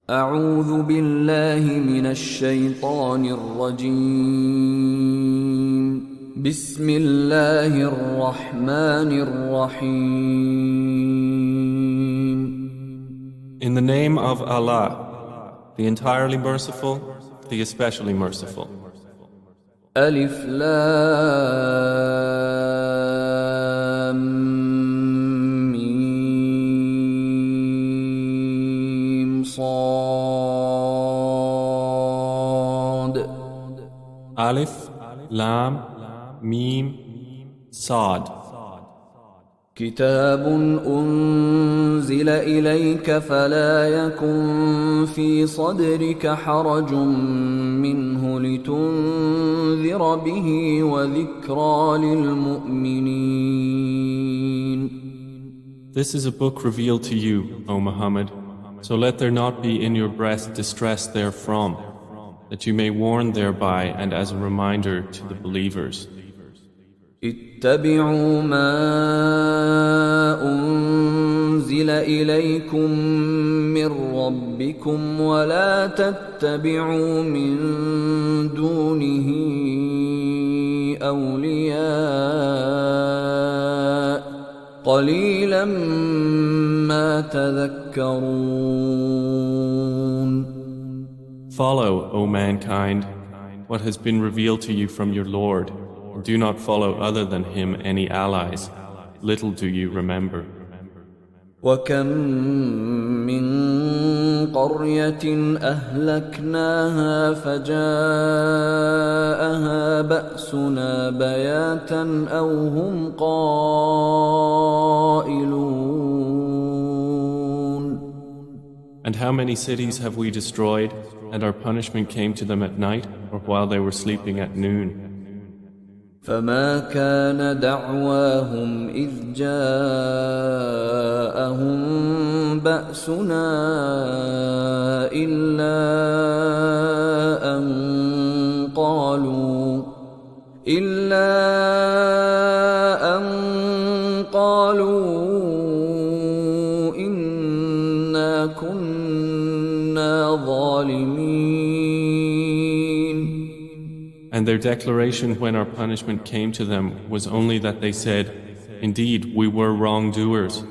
أعوذ بالله من الشيطان الرجيم. بسم الله الرحمن الرحيم. In the name of Allah, the entirely merciful, the especially merciful. ألف لام ميم صاد. Alif, Lam, Mim, Sad. كتاب أنزل إليك فلا يكن في صدرك حرج منه لتنذر به وذكرى للمؤمنين. This is a book revealed to you, O Muhammad, so let there not be in your breast distress therefrom, that you may warn thereby and as a reminder to the believers. اتبعوا ما أنزل إليكم من ربكم ولا تتبعوا من دونه أولياء قليلا ما تذكرون. Follow, O mankind, what has been revealed to you from your Lord. Do not follow other than him any allies. Little do you remember. وكم من قرية أهلكناها فجاءها بأسنا بياتا أو هم قائلون. And how many cities have we destroyed, and our punishment came to them at night, or while they were sleeping at noon? فما كان دعواهم إذ جاءهم بأسنا إلا أن قالوا إنا كنا ظالمين. And their declaration when our punishment came to them was only that they said, "Indeed, we were wrongdoers."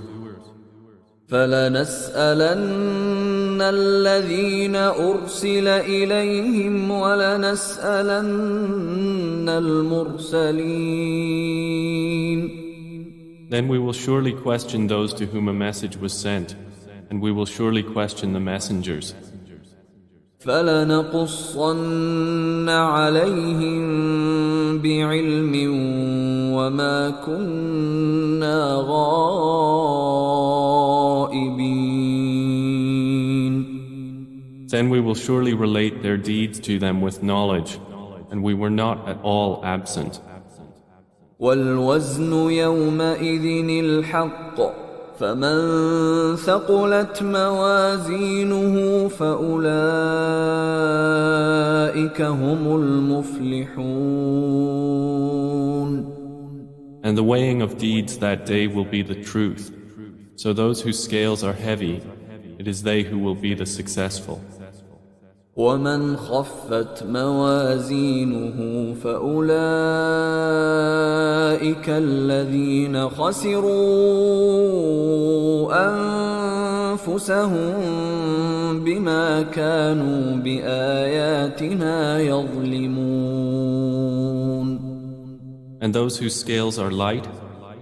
فلنسألن الذين أرسل إليهم ولنسألن المرسلين. Then we will surely question those to whom a message was sent, and we will surely question the messengers. فلنقصن عليهم بعلم وما كنا غائبين. Then we will surely relate their deeds to them with knowledge, and we were not at all absent. والوزن يومئذ الحق فمن ثقلت موازينه فأولئك هم المفلحون. And the weighing of deeds that day will be the truth. So those whose scales are heavy, it is they who will be the successful. ومن خفت موازينه فأولئك الذين خسروا أنفسهم بما كانوا بآياتنا يظلمون. And those whose scales are light,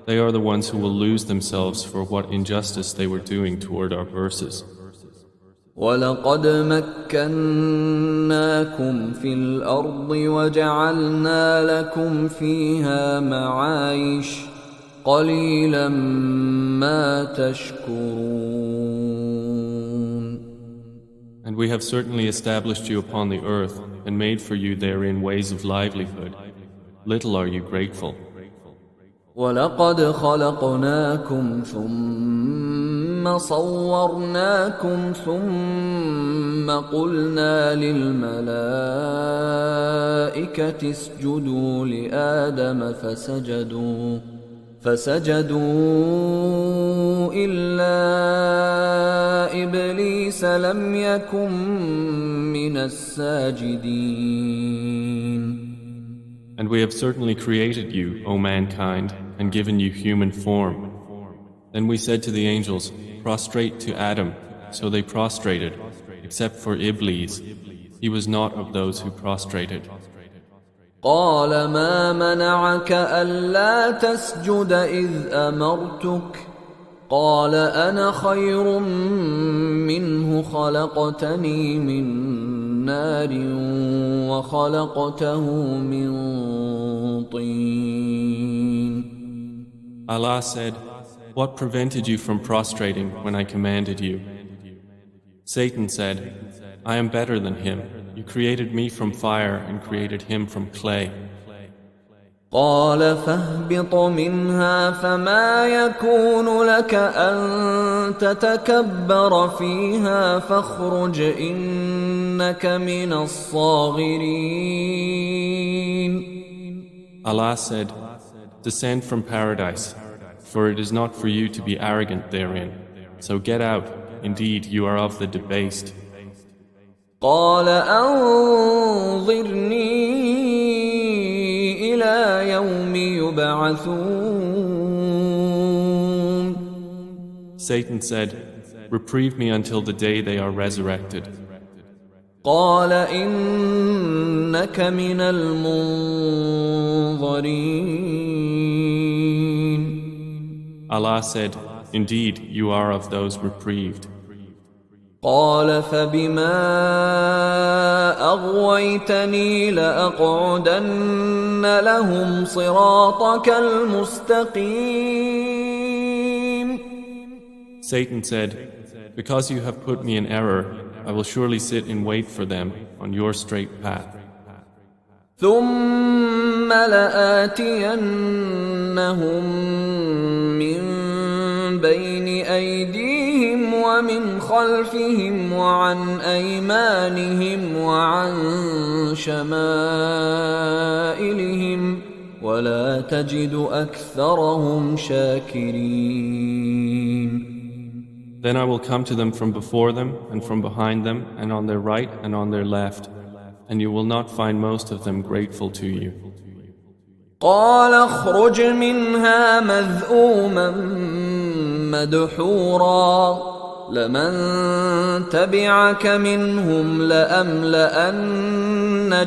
they are the ones who will lose themselves for what injustice they were doing toward our verses. وَلَقَدْ مَكَّنَّاكُمْ فِي الْأَرْضِ وَجَعَلْنَا لَكُمْ فِيهَا مَعَايِشَ قَلِيلًا مَا تَشْكُرُونَ. And we have certainly established you upon the earth and made for you therein ways of livelihood. Little are you grateful. وَلَقَدْ خَلَقْنَاكُمْ ثُمَّ صَوَّرْنَاكُمْ ثُمَّ قُلْنَا لِلْمَلَائِكَةِ اسْجُدُوا لِآدَمَ فسجدوا إلا إبليس لم يكن من الساجدين. And we have certainly created you, O mankind, and given you human form. Then we said to the angels, prostrate to Adam. So they prostrated, except for Iblis. He was not of those who prostrated. قال ما منعك ألا تسجد إذ أمرتك قال أنا خير منه خلقتني من نار وخلقته من طين. Allah said, what prevented you from prostrating when I commanded you? Satan said, I am better than him. You created me from fire and created him from clay. قال فاهبط منها فما يكون لك أن تتكبر فيها فاخرج إنك من الصاغرين. Allah said, descend from paradise, for it is not for you to be arrogant therein. So get out, indeed you are of the debased. قال أنظرني إلى يوم يبعثون. Satan said, reprieve me until the day they are resurrected. قال إنك من المنظرين. Allah said, indeed you are of those reprieved. قال فبما أغويتني لأقعدن لهم صراطك المستقيم. Satan said, because you have put me in error, I will surely sit in wait for them on your straight path. ثم لآتينهم من بين أيديهم ومن خلفهم وعن أيمانهم وعن شمائلهم ولا تجد أكثرهم شاكرين. Then I will come to them from before them and from behind them and on their right and on their left, and you will not find most of them grateful to you. قال اخرج منها مذءوما مدحورا لمن تبعك منهم لأملأن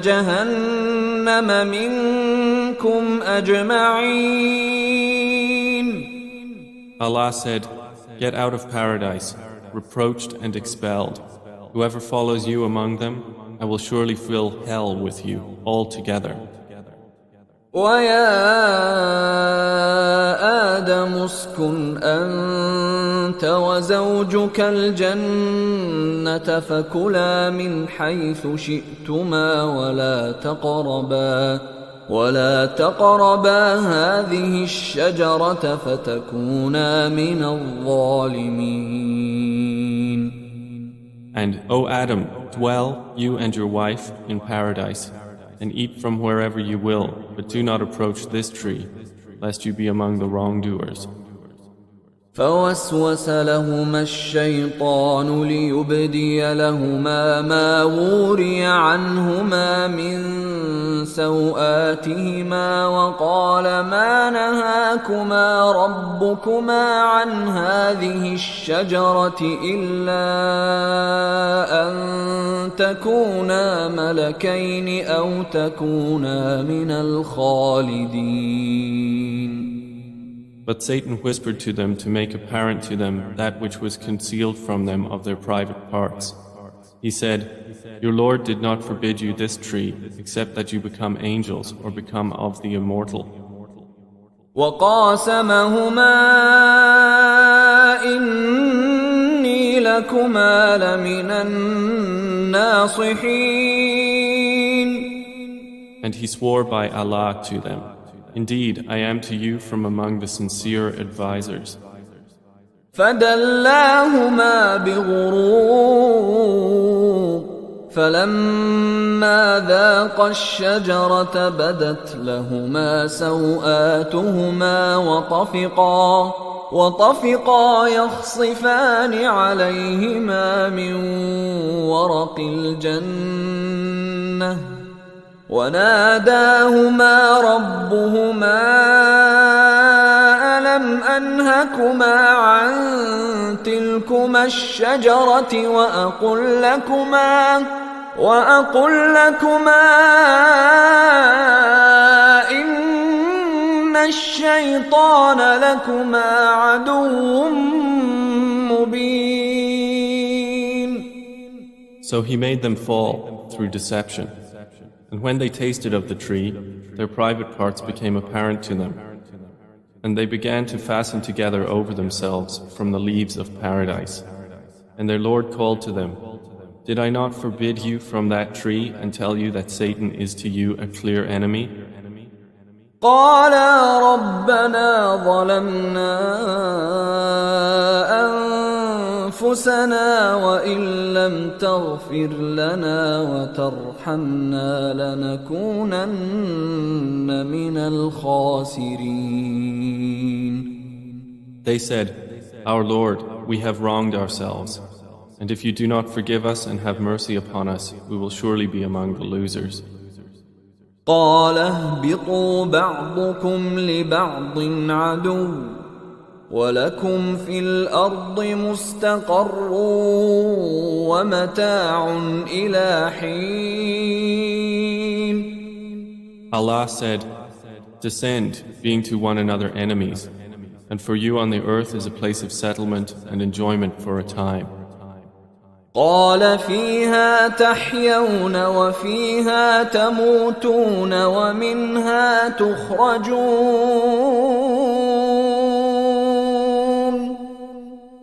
جهنم منكم أجمعين. Allah said, get out of paradise, reproached and expelled. Whoever follows you among them, I will surely fill hell with you all together. ويا آدم اسكن أنت وزوجك الجنة فكلا من حيث شئتما ولا تقربا هذه الشجرة فتكونا من الظالمين. And, O Adam, dwell, you and your wife, in paradise, and eat from wherever you will, but do not approach this tree, lest you be among the wrongdoers. فوسوس لهما الشيطان ليبدي لهما ما وري عنهما من سوآتهما وقال ما نهاكما ربكما عن هذه الشجرة إلا أن تكونا ملكين أو تكونا من الخالدين. But Satan whispered to them to make apparent to them that which was concealed from them of their private parts. He said, your Lord did not forbid you this tree except that you become angels or become of the immortal. وقاسمهما إني لكما لمن الناصحين. And he swore by Allah to them, indeed, I am to you from among the sincere advisors. فدلاهما بغرور فلما ذاقا الشجرة بدت لهما سوآتهما وطفقا يخصفان عليهما من ورق الجنة وناداهما ربهما ألم أنهكما عن تلكما الشجرة وأقل لكما إن الشيطان لكما عدو مبين. So he made them fall through deception. And when they tasted of the tree, their private parts became apparent to them. And they began to fasten together over themselves from the leaves of paradise. And their Lord called to them, "Did I not forbid you from that tree and tell you that Satan is to you a clear enemy?" قالا ربنا ظلمنا أنفسنا وإن لم تغفر لنا وترحمنا لنكونن من الخاسرين. They said, "Our Lord, we have wronged ourselves, and if you do not forgive us and have mercy upon us, we will surely be among the losers." قال اهبطوا بعضكم لبعض عدو ولكم في الأرض مستقر ومتاع إلى حين. Allah said, "Descend, being to one another enemies, and for you on the earth is a place of settlement and enjoyment for a time." قال فيها تحيون وفيها تموتون ومنها تخرجون.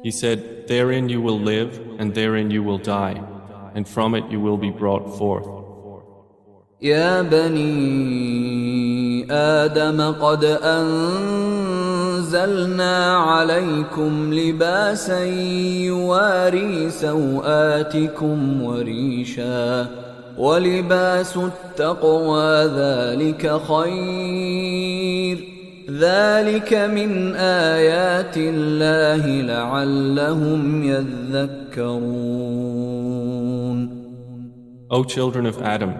He said, "Therein you will live, and therein you will die, and from it you will be brought forth." يا بني آدم قد أنزلنا عليكم لباسا يواري سوآتكم وريشا ولباس التقوى ذلك خير ذلك من آيات الله لعلهم يذكرون. O children of Adam,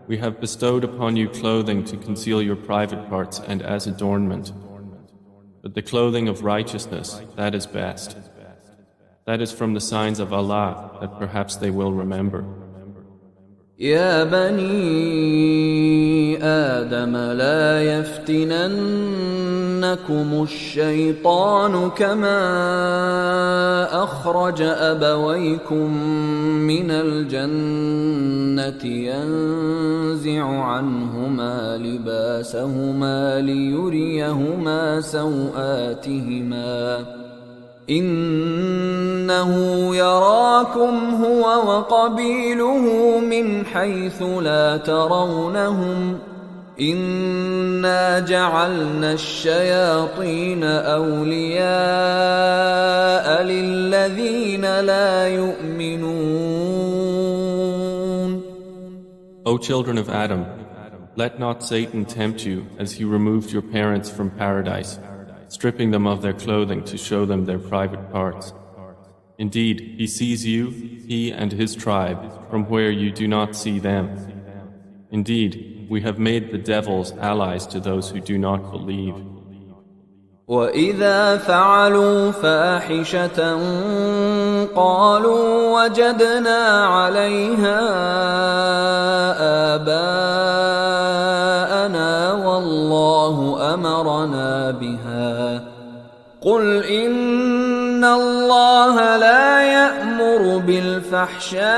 we have bestowed upon you clothing to conceal your private parts and as adornment. But the clothing of righteousness, that is best. That is from the signs of Allah that perhaps they will remember. يا بني آدم لا يفتننكم الشيطان كما أخرج أبويكم من الجنة ينزع عنهما لباسهما ليريهما سوآتهما إنه يراكم هو وقبيله من حيث لا ترونهم إنا جعلنا الشياطين أولياء للذين لا يؤمنون. O children of Adam, let not Satan tempt you as he removed your parents from paradise, stripping them of their clothing to show them their private parts. Indeed, he sees you, he and his tribe, from where you do not see them. Indeed, we have made the devils allies to those who do not believe. وَإِذَا فَعَلُوا فَاحِشَةً قَالُوا وَجَدْنَا عَلَيْهَا آبَاءَنَا وَاللَّهُ أَمَرَنَا بِهَا قُلْ إِنَّ اللَّهَ لَا يَأْمُرُ بِالْفَحْشَاءِ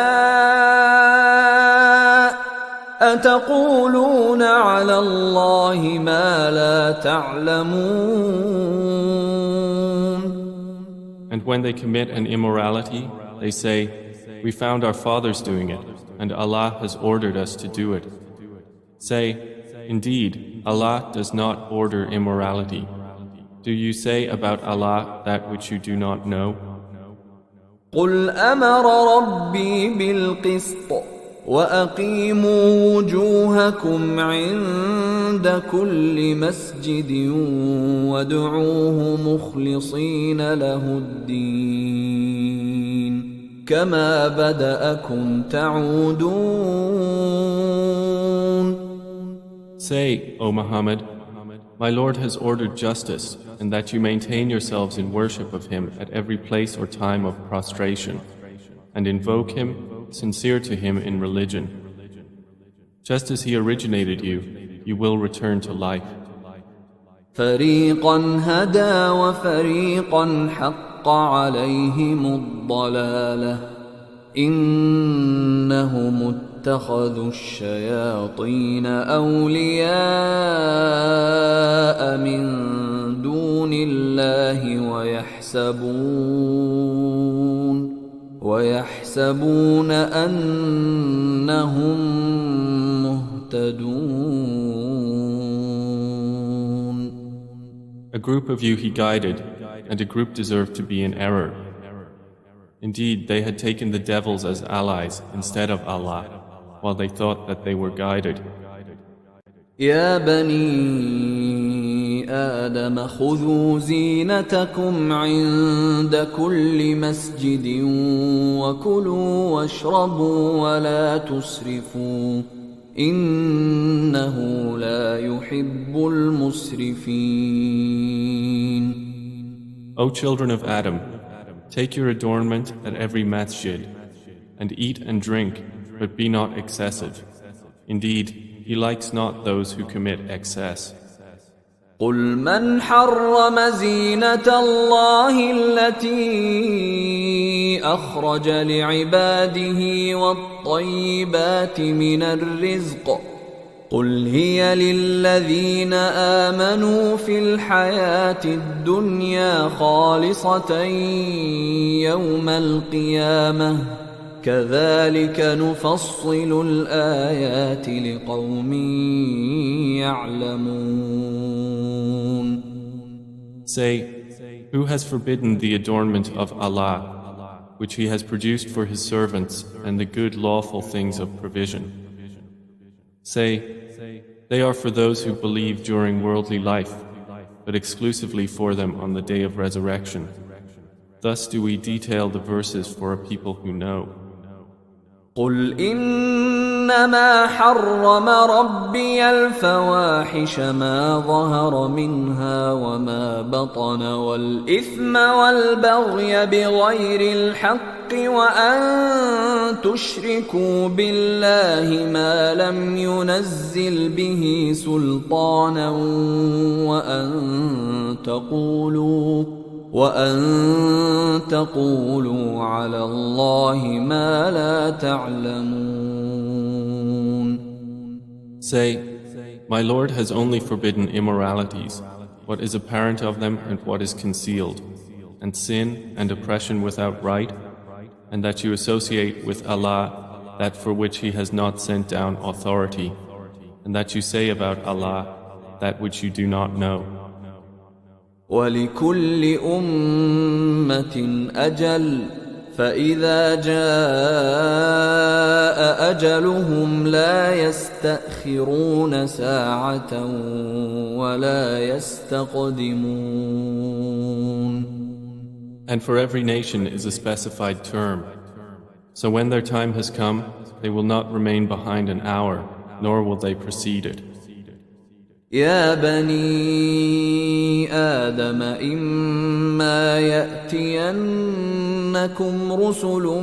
أَتَقُولُونَ عَلَى اللَّهِ مَا لَا تَعْلَمُونَ. And when they commit an immorality, they say, "We found our fathers doing it, and Allah has ordered us to do it." Say, "Indeed, Allah does not order immorality. Do you say about Allah that which you do not know?" قُلْ أَمَرَ رَبِّي بِالْقِسْطِ وأقيموا وجوهكم عند كل مسجد وادعوه مخلصين له الدين كما بدأكم تعودون. Say, O Muhammad, my Lord has ordered justice, and that you maintain yourselves in worship of Him at every place or time of prostration, and invoke Him, sincere to Him in religion. Just as He originated you, you will return to life. فريقا هدى وفريقا حق عليهم الضلالة إنهم اتخذوا الشياطين أولياء من دون الله ويحسبون أنهم مهتدون. A group of you He guided, and a group deserved to be in error. Indeed, they had taken the devils as allies instead of Allah, while they thought that they were guided. يا بني آدم خذوا زينتكم عند كل مسجد وكلوا واشربوا ولا تسرفوا إنه لا يحب المسرفين. O children of Adam, take your adornment at every masjid, and eat and drink, but be not excessive. Indeed, He likes not those who commit excess. قل من حرم زينة الله التي أخرج لعباده والطيبات من الرزق قل هي للذين آمنوا في الحياة الدنيا خالصة يوم القيامة كذلك نفصل الآيات لقوم يعلمون. Say, who has forbidden the adornment of Allah, which He has produced for His servants, and the good lawful things of provision? Say, they are for those who believe during worldly life, but exclusively for them on the day of resurrection. Thus do we detail the verses for a people who know. قل إنما حرم ربي الفواحش ما ظهر منها وما بطن والإثم والبغي بغير الحق وأن تشركوا بالله ما لم ينزل به سلطانا وأن تقولوا على الله ما لا تعلمون. Say, my Lord has only forbidden immoralities, what is apparent of them and what is concealed, and sin and oppression without right, and that you associate with Allah that for which He has not sent down authority, and that you say about Allah that which you do not know. ولكل أمة أجل فإذا جاء أجلهم لا يستأخرون ساعة ولا يستقدمون. And for every nation is a specified term. So when their time has come, they will not remain behind an hour, nor will they precede it. يا بني آدم إما يأتينكم رسل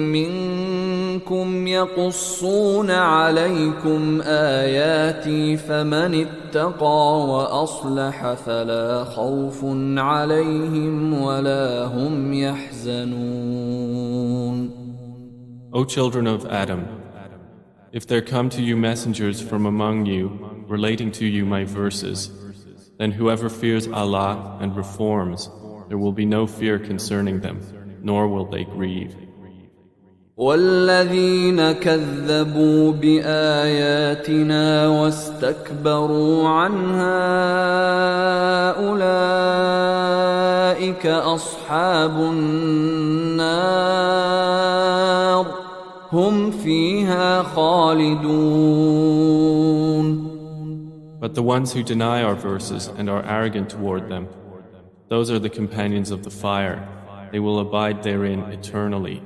منكم يقصون عليكم آياتي فمن اتقى وأصلح فلا خوف عليهم ولا هم يحزنون. O children of Adam, if there come to you messengers from among you, relating to you my verses, then whoever fears Allah and reforms, there will be no fear concerning them, nor will they grieve. والذين كذبوا بآياتنا واستكبروا عنها أولئك أصحاب النار هم فيها خالدون. But the ones who deny our verses and are arrogant toward them, those are the companions of the fire. They will abide therein eternally.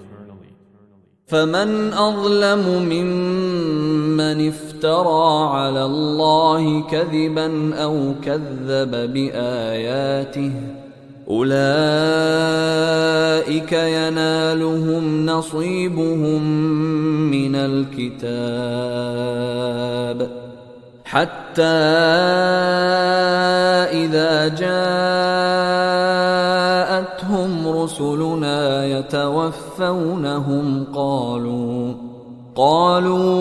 فمن أظلم ممن افترى على الله كذبا أو كذب بآياته أولئك ينالهم نصيبهم من الكتاب حتى إذا جاءتهم رسلنا يتوفونهم قالوا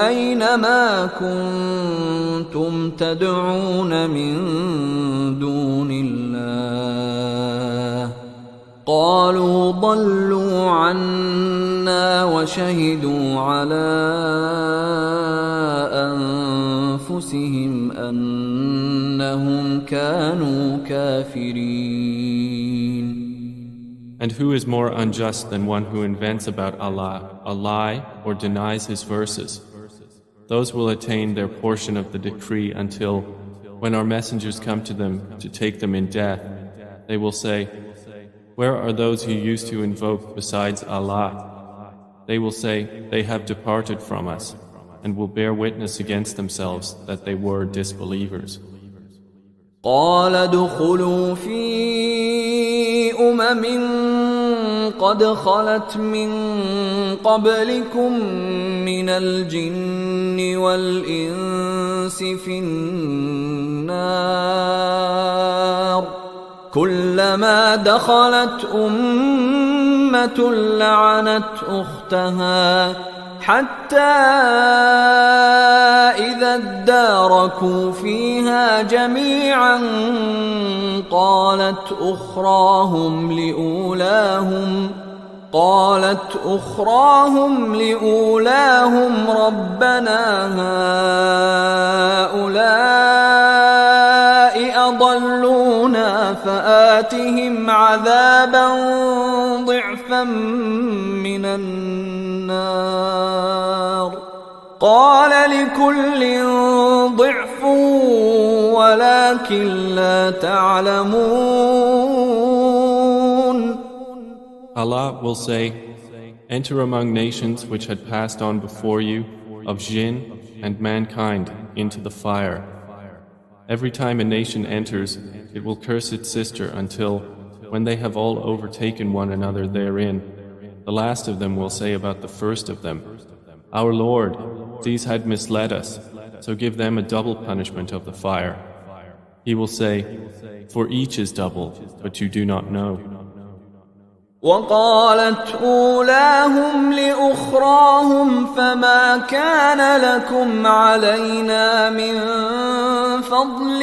أين ما كنتم تدعون من دون الله قالوا ضلوا عنا وشهدوا على أنفسهم أنهم كانوا كافرين. And who is more unjust than one who invents about Allah a lie or denies His verses? Those will attain their portion of the decree until, when our messengers come to them to take them in death, they will say, "Where are those who used to invoke besides Allah?" They will say, "They have departed from us," and will bear witness against themselves that they were disbelievers. قال ادخلوا في قد خلت من قبلكم من الجن والإنس في النار كلما دخلت أمة لعنت أختها حتى إذا اداركوا فيها جميعا قالت أخراهم لأولاهم ربنا هؤلاء أضلونا فآتهم عذابا ضعفا من النار قال لكل ضعف ولكن لا تعلمون. Allah will say, "Enter among nations which had passed on before you, of jinn and mankind, into the fire. Every time a nation enters, it will curse its sister until, when they have all overtaken one another therein, the last of them will say about the first of them, 'Our Lord, these had misled us, so give them a double punishment of the fire.' He will say, 'For each is double, but you do not know.'" وقالت أولاهم لأخراهم فما كان لكم علينا من فضل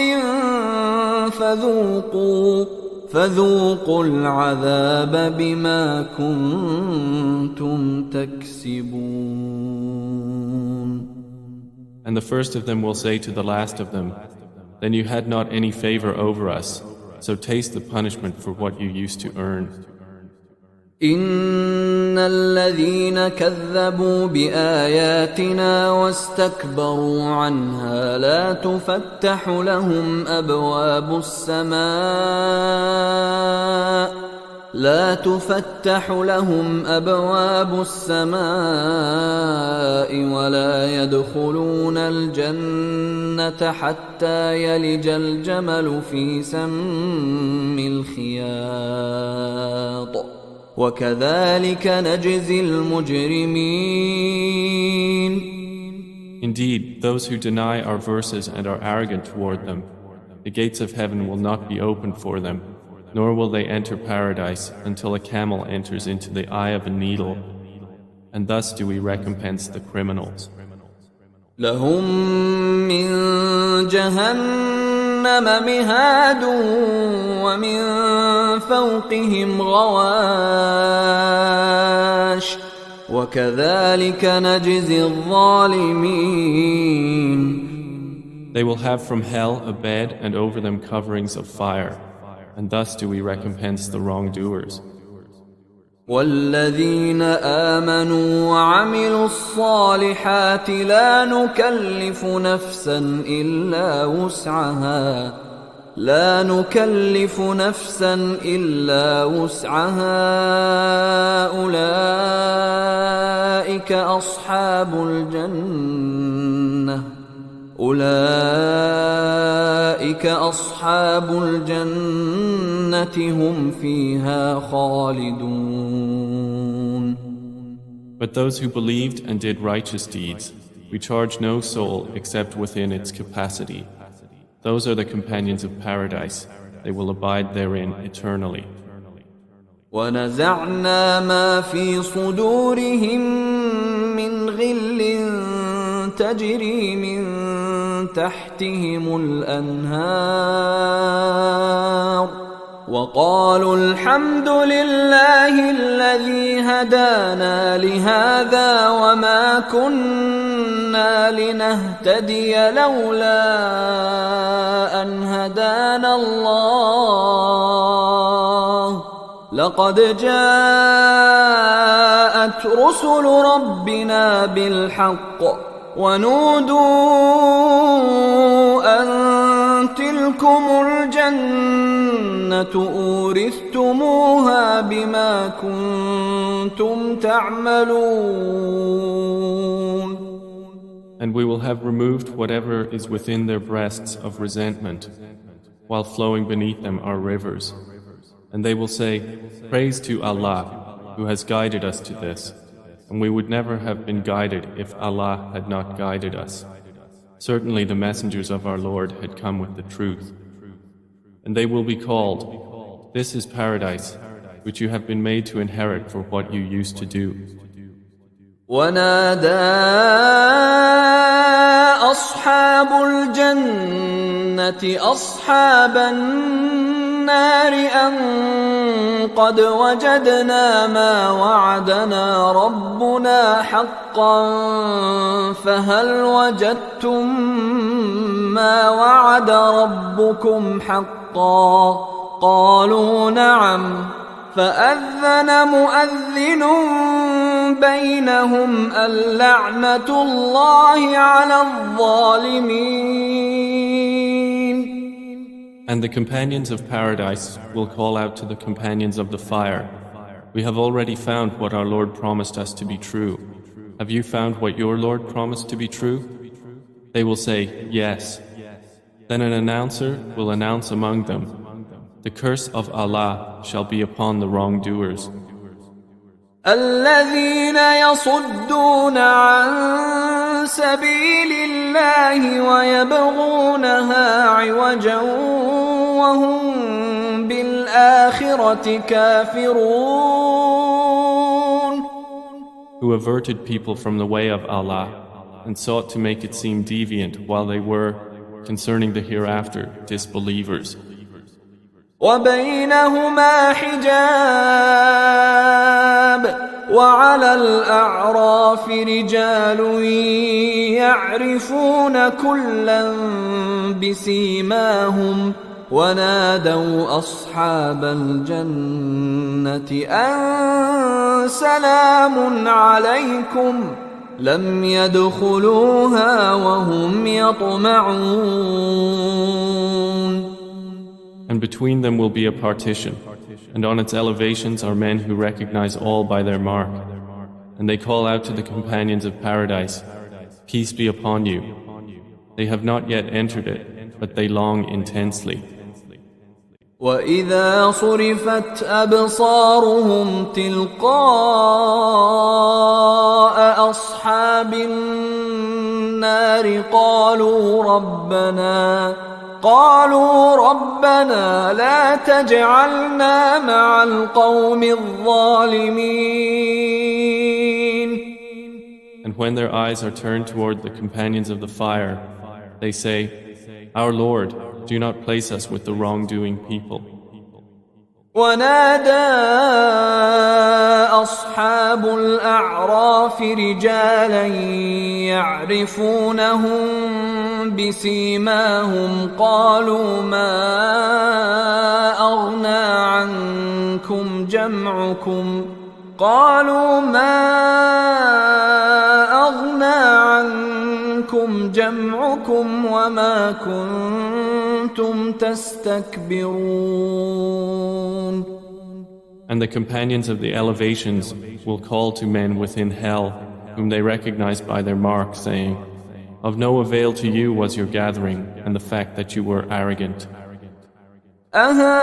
فذوقوا العذاب بما كنتم تكسبون. And the first of them will say to the last of them, "Then you had not any favor over us, so taste the punishment for what you used to earn." إن الذين كذبوا بآياتنا واستكبروا عنها لا تفتح لهم أبواب السماء ولا يدخلون الجنة حتى يلج الجمل في سم الخياط وكذلك نجزي المجرمين. Indeed, those who deny our verses and are arrogant toward them, the gates of heaven will not be opened for them, nor will they enter paradise until a camel enters into the eye of a needle, and thus do we recompense the criminals. لهم من جهنم مهاد ومن فوقهم غواش وكذلك نجزي الظالمين. They will have from hell a bed and over them coverings of fire, and thus do we recompense the wrongdoers. والذين آمنوا وعملوا الصالحات لا نكلف نفسا إلا وسعها أولئك أصحاب الجنة هم فيها خالدون. But those who believed and did righteous deeds, we charge no soul except within its capacity. Those are the companions of paradise. They will abide therein eternally. ونزعنا ما في صدورهم من غل تجري من تحتهم الأنهار وقالوا الحمد لله الذي هدانا لهذا وما كنا لنهتدي لولا أن هدانا الله لقد جاءت رسل ربنا بالحق ونودوا أن تلكم الجنة أورثتموها بما كنتم تعملون. And we will have removed whatever is within their breasts of resentment, while flowing beneath them are rivers. And they will say, praise to Allah, who has guided us to this. And we would never have been guided if Allah had not guided us. Certainly the messengers of our Lord had come with the truth. And they will be called, this is paradise, which you have been made to inherit for what you used to do. ونادى أصحاب الجنة أصحاب النار أن قد وجدنا ما وعدنا ربنا حقا فهل وجدتم ما وعد ربكم حقا قالوا نعم فأذن مؤذن بينهم اللعنة الله على الظالمين. And the companions of paradise will call out to the companions of the fire, we have already found what our Lord promised us to be true. Have you found what your Lord promised to be true? They will say, yes. Then an announcer will announce among them, the curse of Allah shall be upon the wrongdoers. الذين يصدون عن سبيل الله ويبغونها عوجا وهم بالآخرة كافرون. Who averted people from the way of Allah and sought to make it seem deviant while they were, concerning the hereafter, disbelievers. وبينهما حجاب وعلى الأعراف رجال يعرفون كلا بسيماهم ونادوا أصحاب الجنة أن سلام عليكم لم يدخلوها وهم يطمعون. And between them will be a partition, and on its elevations are men who recognize all by their mark. And they call out to the companions of paradise, peace be upon you. They have not yet entered it, but they long intensely. وَإِذَا صُرِفَتْ أَبْصَارُهُمْ تِلْقَاءَ أَصْحَابِ النَّارِ قالوا ربنا لا تجعلنا مع القوم الظالمين. And when their eyes are turned toward the companions of the fire, they say, Our Lord, do not place us with the wrongdoing people. ونادى أصحاب الأعراف رجالا يعرفونهم بسيماهم قالوا ما أغنى عنكم جمعكم قالوا ما أغنى عنكم جمعكم وما كنتم تستكبرون. And the companions of the elevations will call to men within hell, whom they recognize by their mark, saying, "Of no avail to you was your gathering and the fact that you were arrogant." أهؤلاء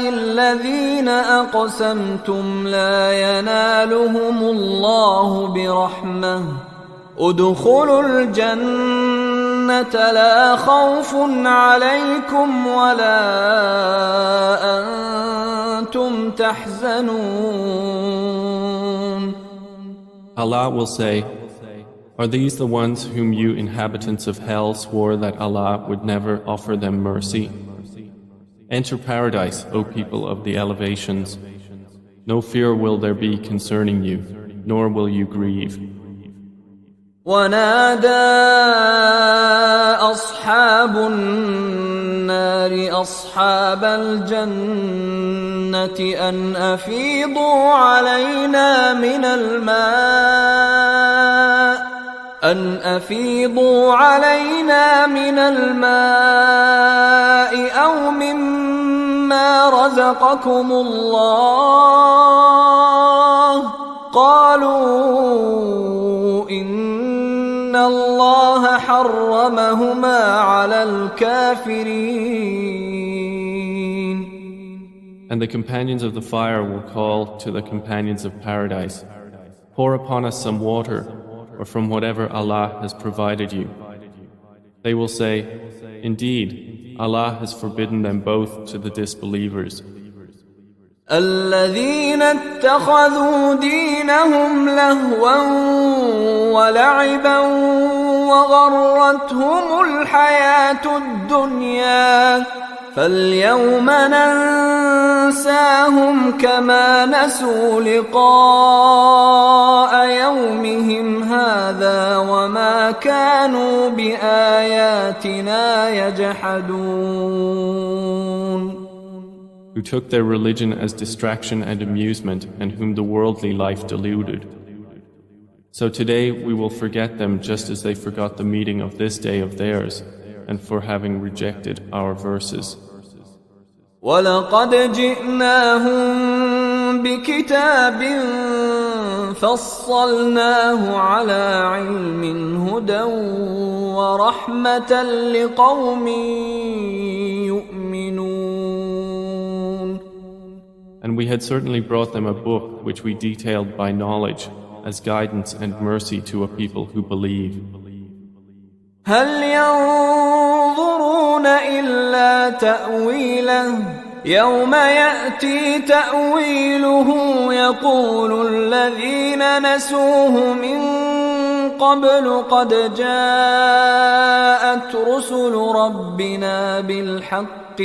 الذين أقسمتم لا ينالهم الله برحمة ادخلوا الجنة لا خوف عليكم ولا أنتم تحزنون. Allah will say, "Are these the ones whom you inhabitants of hell swore that Allah would never offer them mercy? Enter paradise, O people of the elevations. No fear will there be concerning you, nor will you grieve." ونادى أصحاب النار أصحاب الجنة أن أفيضوا علينا من الماء أو مما رزقكم الله. قالوا إن الله حرمهما على الكافرين. And the companions of the fire will call to the companions of paradise, "Pour upon us some water, or from whatever Allah has provided you." They will say, "Indeed, Allah has forbidden them both to the disbelievers." الذين اتخذوا دينهم لهوا ولعبا وغرتهم الحياة الدنيا فاليوم ننساهم كما نسوا لقاء يومهم هذا وما كانوا بآياتنا يجحدون. Who took their religion as distraction and amusement, and whom the worldly life deluded. So today we will forget them just as they forgot the meeting of this day of theirs, and for having rejected our verses. وَلَقَدْ جِئْنَاهُمْ بِكِتَابٍ فَصَّلْنَاهُ عَلَى عِلْمٍ هُدًى وَرَحْمَةً لِقَوْمٍ يُؤْمِنُونَ. And we had certainly brought them a book which we detailed by knowledge as guidance and mercy to a people who believe. هل ينظرون إلا تأويله يوم يأتي تأويله يقول الذين نسوه من قبل قد جاءت رسل ربنا بالحق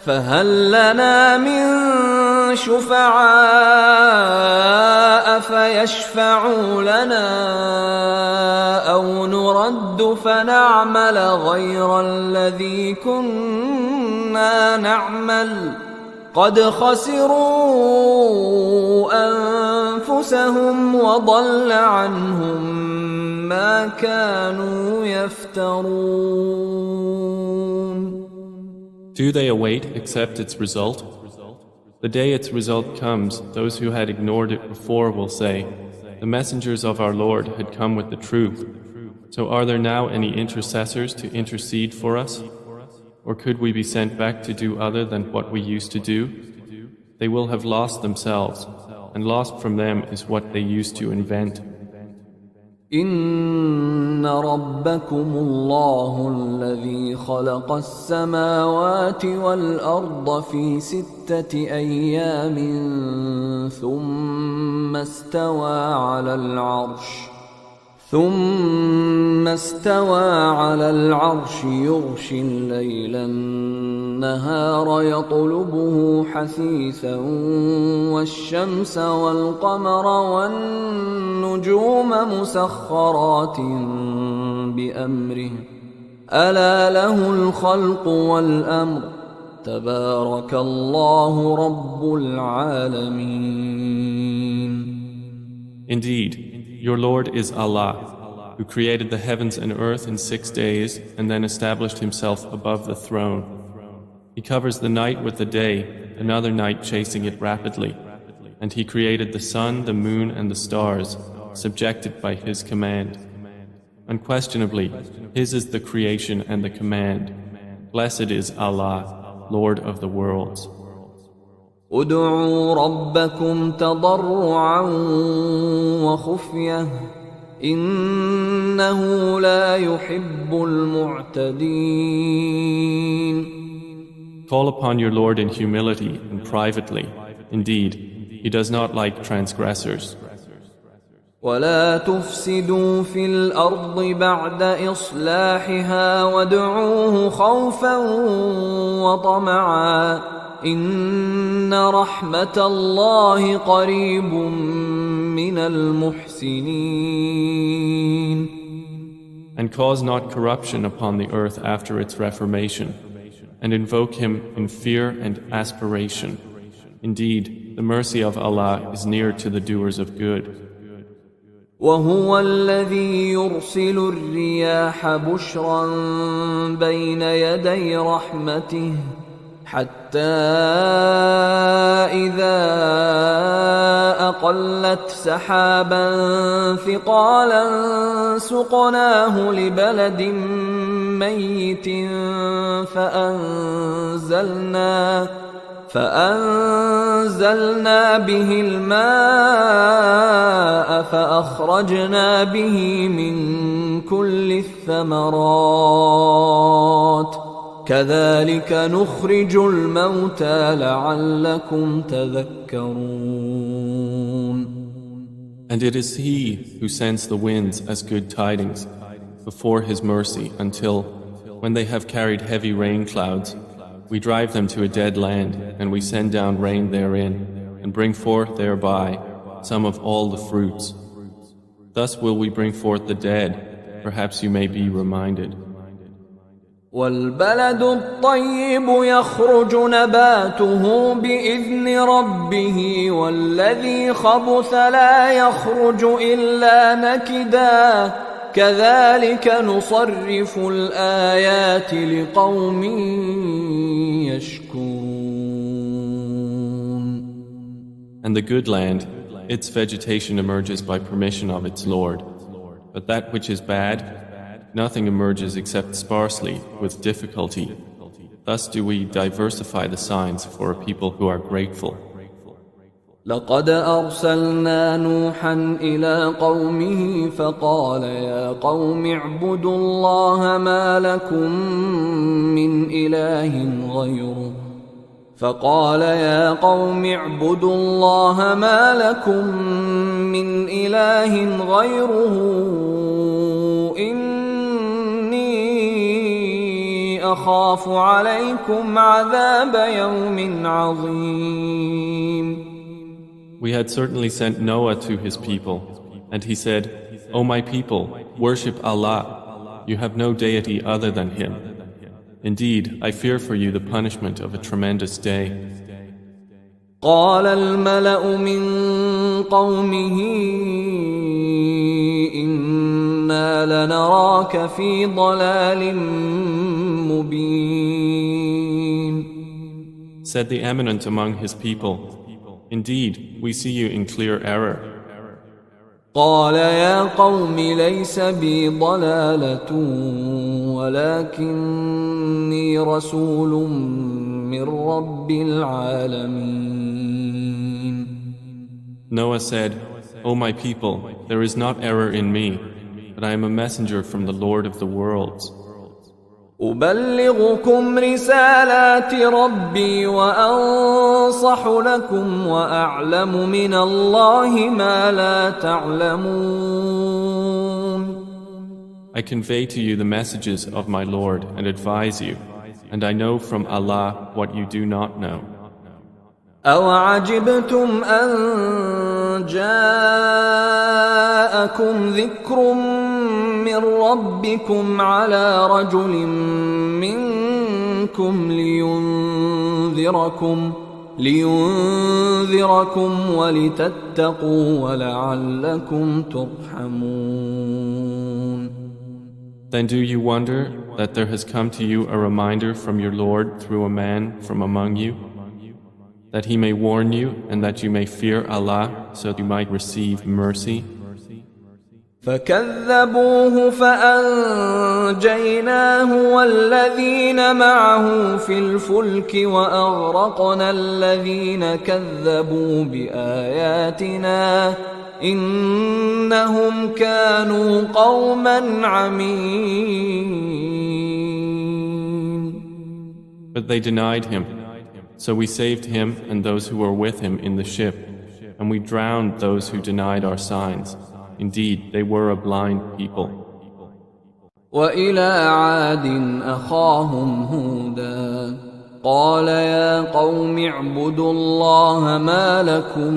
فهل لنا من شفعاء فيشفعوا لنا أو نرد فنعمل غير الذي كنا نعمل قد خسروا أنفسهم وضل عنهم ما كانوا يفترون. Do they await except its result? The day its result comes, those who had ignored it before will say, "The messengers of our Lord had come with the truth. So are there now any intercessors to intercede for us? Or could we be sent back to do other than what we used to do?" They will have lost themselves, and lost from them is what they used to invent. إن ربكم الله الذي خلق السماوات والأرض في 6 أيام ثم استوى على العرش يغشي الليل النهار يطلبه حثيثا والشمس والقمر والنجوم مسخرات بأمره ألا له الخلق والأمر تبارك الله رب العالمين. Indeed, your Lord is Allah, who created the heavens and earth in 6 days and then established himself above the throne. He covers the night with the day, another night chasing it rapidly. And he created the sun, the moon, and the stars, subjected by his command. Unquestionably, his is the creation and the command. Blessed is Allah, Lord of the worlds. ادعوا ربكم تضرعا وخفية إنه لا يحب المعتدين. Call upon your Lord in humility and privately. Indeed, He does not like transgressors. ولا تفسدوا في الأرض بعد إصلاحها وادعوه خوفا وطمعا إن رحمة الله قريب من المحسنين. And cause not corruption upon the earth after its reformation, and invoke Him in fear and aspiration. Indeed, the mercy of Allah is near to the doers of good. وهو الذي يرسل الرياح بشرا بين يدي رحمته حتى إذا أقلت سحابا ثقالا سقناه لبلد ميت فأنزلنا به الماء فأخرجنا به من كل الثمرات كذلك نخرج الموتى لعلكم تذكرون. And it is He who sends the winds as good tidings before His mercy until, when they have carried heavy rain clouds, we drive them to a dead land, and we send down rain therein, and bring forth thereby some of all the fruits. Thus will we bring forth the dead, perhaps you may be reminded. والبلد الطيب يخرج نباته بإذن ربه والذي خبث لا يخرج إلا نكدا كذلك نصرف الآيات لقوم يشكرون. And the good land, its vegetation emerges by permission of its Lord. But that which is bad, nothing emerges except sparsely, with difficulty. Thus do we diversify the signs for a people who are grateful. لقد أرسلنا نوحا إلى قومه فقال يا قوم اعبدوا الله ما لكم من إله غيره أخاف عليكم عذاب يوم عظيم. We had certainly sent Noah to his people, and he said, O my people, worship Allah. You have no deity other than Him. Indeed, I fear for you the punishment of a tremendous day. قال الملأ من قومه إنا لنراك في ضلال مبين. Said the eminent among his people, Indeed, we see you in clear error. قال يا قوم ليس بي ضلالة ولكني رسول من رب العالمين. Noah said, O my people, there is not error in me, but I am a messenger from the Lord of the worlds. أبلغكم رسالات ربي وأنصح لكم وأعلم من الله ما لا تعلمون. I convey to you the messages of my Lord and advise you, and I know from Allah what you do not know. أَوَعَجِبْتُمْ أَن جَاءَكُمْ ذِكْرٌ مِّن رَّبِّكُمْ عَلَى رَجُلٍ منكم لينذركم ولتتقوا ولعلكم ترحمون. Then do you wonder that there has come to you a reminder from your Lord through a man from among you, that he may warn you and that you may fear Allah so you might receive mercy? فكذبوه فأنجيناه والذين معه في الفلك وأغرقنا الذين كذبوا بآياتنا إنهم كانوا قوما عمين. But they denied him, so we saved him and those who were with him in the ship, and we drowned those who denied our signs. Indeed, they were a blind people. وإلى عاد أخاهم هودا قال يا قوم اعبدوا الله ما لكم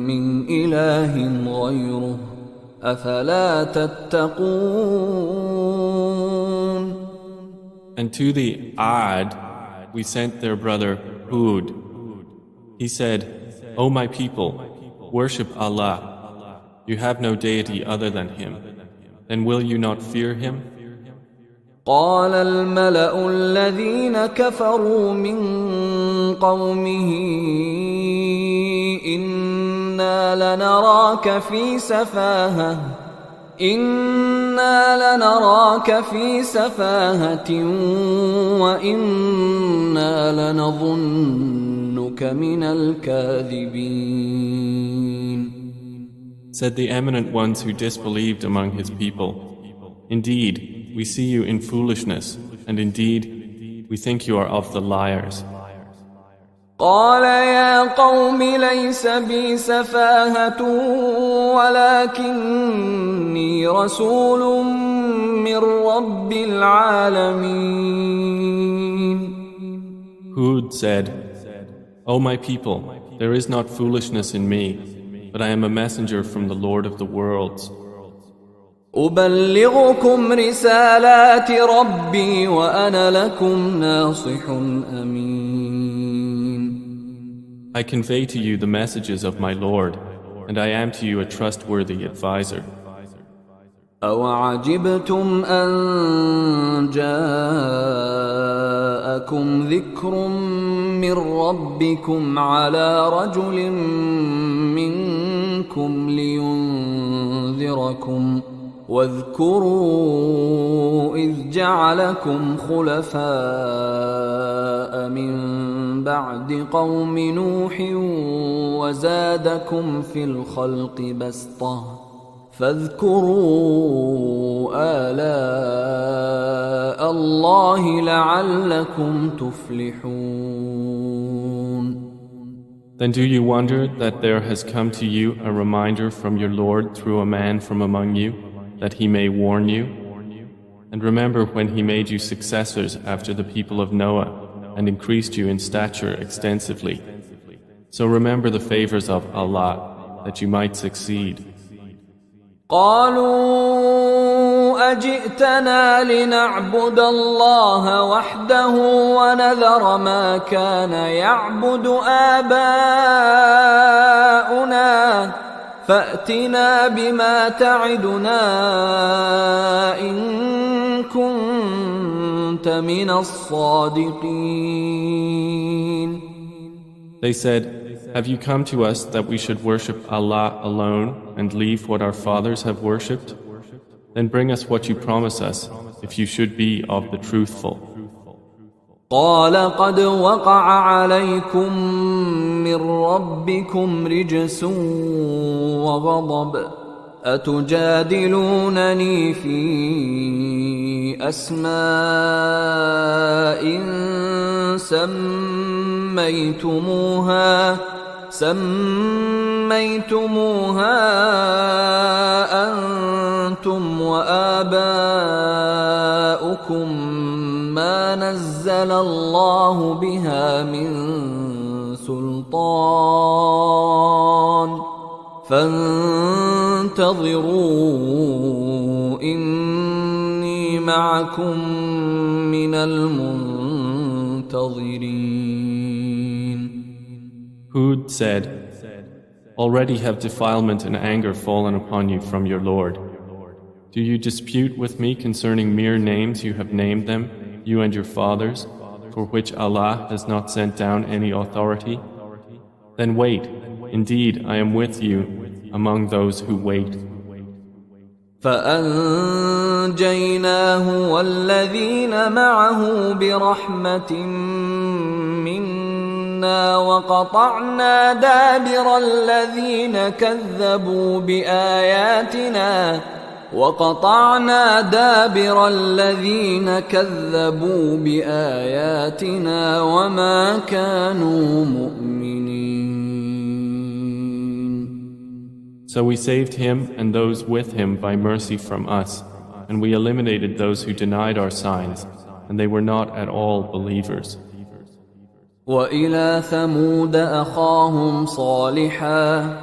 من إله غيره أفلا تتقون. And to the Ad we sent their brother Hud. He said, O my people, worship Allah. You have no deity other than Him. Then will you not fear Him? قال الملأ الذين كفروا من قومه إنا لنراك في سفاهة وإنا لنظنك من الكاذبين. Said the eminent ones who disbelieved among his people, indeed, we see you in foolishness, and indeed, we think you are of the liars. قال يا قوم ليس بي سفاهة ولكني رسول من رب العالمين. Hud said, O my people, there is not foolishness in me, but I am a messenger from the Lord of the worlds. أبلغكم رسالات ربي وأنا لكم ناصح أمين. I convey to you the messages of my Lord, and I am to you a trustworthy advisor. أوعجبتم أن جاءكم ذكر من ربكم على رجل منكم لينذركم واذكروا إذ جعلكم خلفاء من بعد قوم نوح وزادكم في الخلق بسطة فاذكروا آلاء الله لعلكم تفلحون. Then do you wonder that there has come to you a reminder from your Lord through a man from among you, that he may warn you? And remember when he made you successors after the people of Noah and increased you in stature extensively. So remember the favors of Allah, that you might succeed. قالوا أجئتنا لنعبد الله وحده ونذر ما كان يعبد آباؤنا فأتنا بما تعدنا إن كنت من الصادقين. They said, have you come to us that we should worship Allah alone and leave what our fathers have worshipped? Then bring us what you promise us, if you should be of the truthful. قال قد وقع عليكم من ربكم رجس وغضب أتجادلونني في أسماء سميتموها أنتم وآباؤكم ما نزل الله بها من سلطان فانتظروا إني معكم من المنتظرين. منتظرين. Hud said, Already have defilement and anger fallen upon you from your Lord. Do you dispute with me concerning mere names you have named them, you and your fathers, for which Allah has not sent down any authority? Then wait, indeed I am with you among those who wait. فأنجيناه والذين معه برحمة منا وقطعنا دابر الذين كذبوا بآياتنا وما كانوا مؤمنين. So we saved him and those with him by mercy from us, and we eliminated those who denied our signs, and they were not at all believers. وإلى ثمود أخاهم صالحا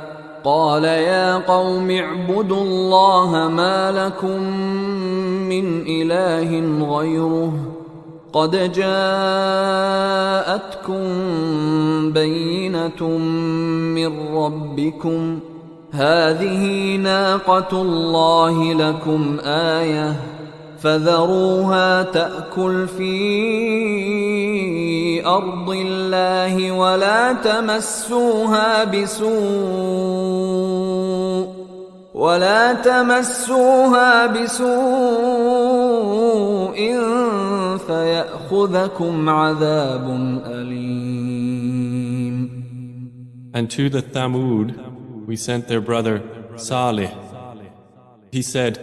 قال يا قوم اعبدوا الله ما لكم من إله غيره قد جاءتكم بينة من ربكم هذه ناقة الله لكم آية فذروها تأكل في أرض الله ولا تمسوها بسوء فيأخذكم عذاب أليم. And to the Thamud we sent their brother Salih. He said,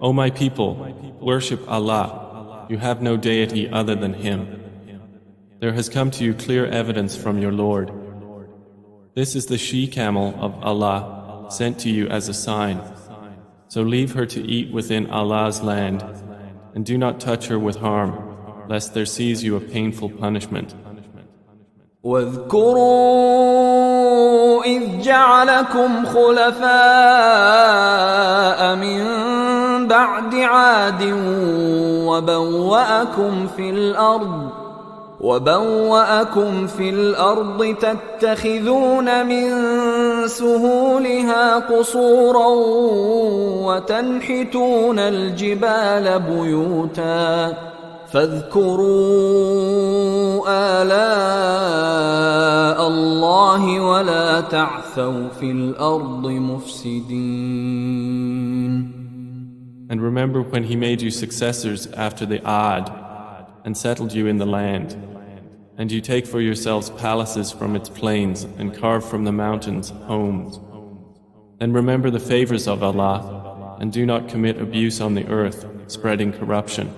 O my people, worship Allah. You have no deity other than Him. There has come to you clear evidence from your Lord. This is the she-camel of Allah sent to you as a sign. So leave her to eat within Allah's land, and do not touch her with harm, lest there seize you a painful punishment. واذكروا إذ جعلكم خلفاء من بعد عاد وبوأكم في الأرض تتخذون من سهولها قصورا وتنحتون الجبال بيوتا فاذكروا آلاء الله ولا تعثوا في الأرض مفسدين. And remember when He made you successors after the Ad and settled you in the land, and you take for yourselves palaces from its plains and carve from the mountains homes. Then remember the favors of Allah and do not commit abuse on the earth, spreading corruption.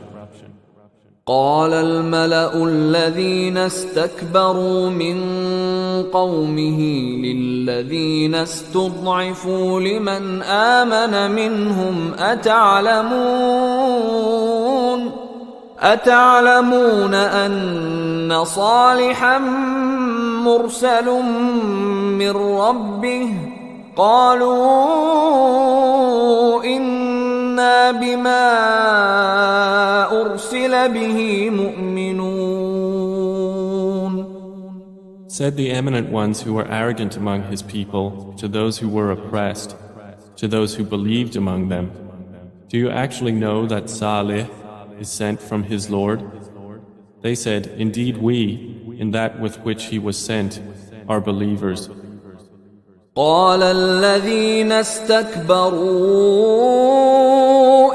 قال الملأ الذين استكبروا من قومه للذين استضعفوا لمن آمن منهم أتعلمون أن صالحا مرسل من ربه قالوا إنا بما أرسل به مؤمنون. Said the eminent ones who were arrogant among his people to those who were oppressed, to those who believed among them, do you actually know that Salih is sent from his Lord? They said, indeed we, in that with which he was sent, are believers. قال الذين استكبروا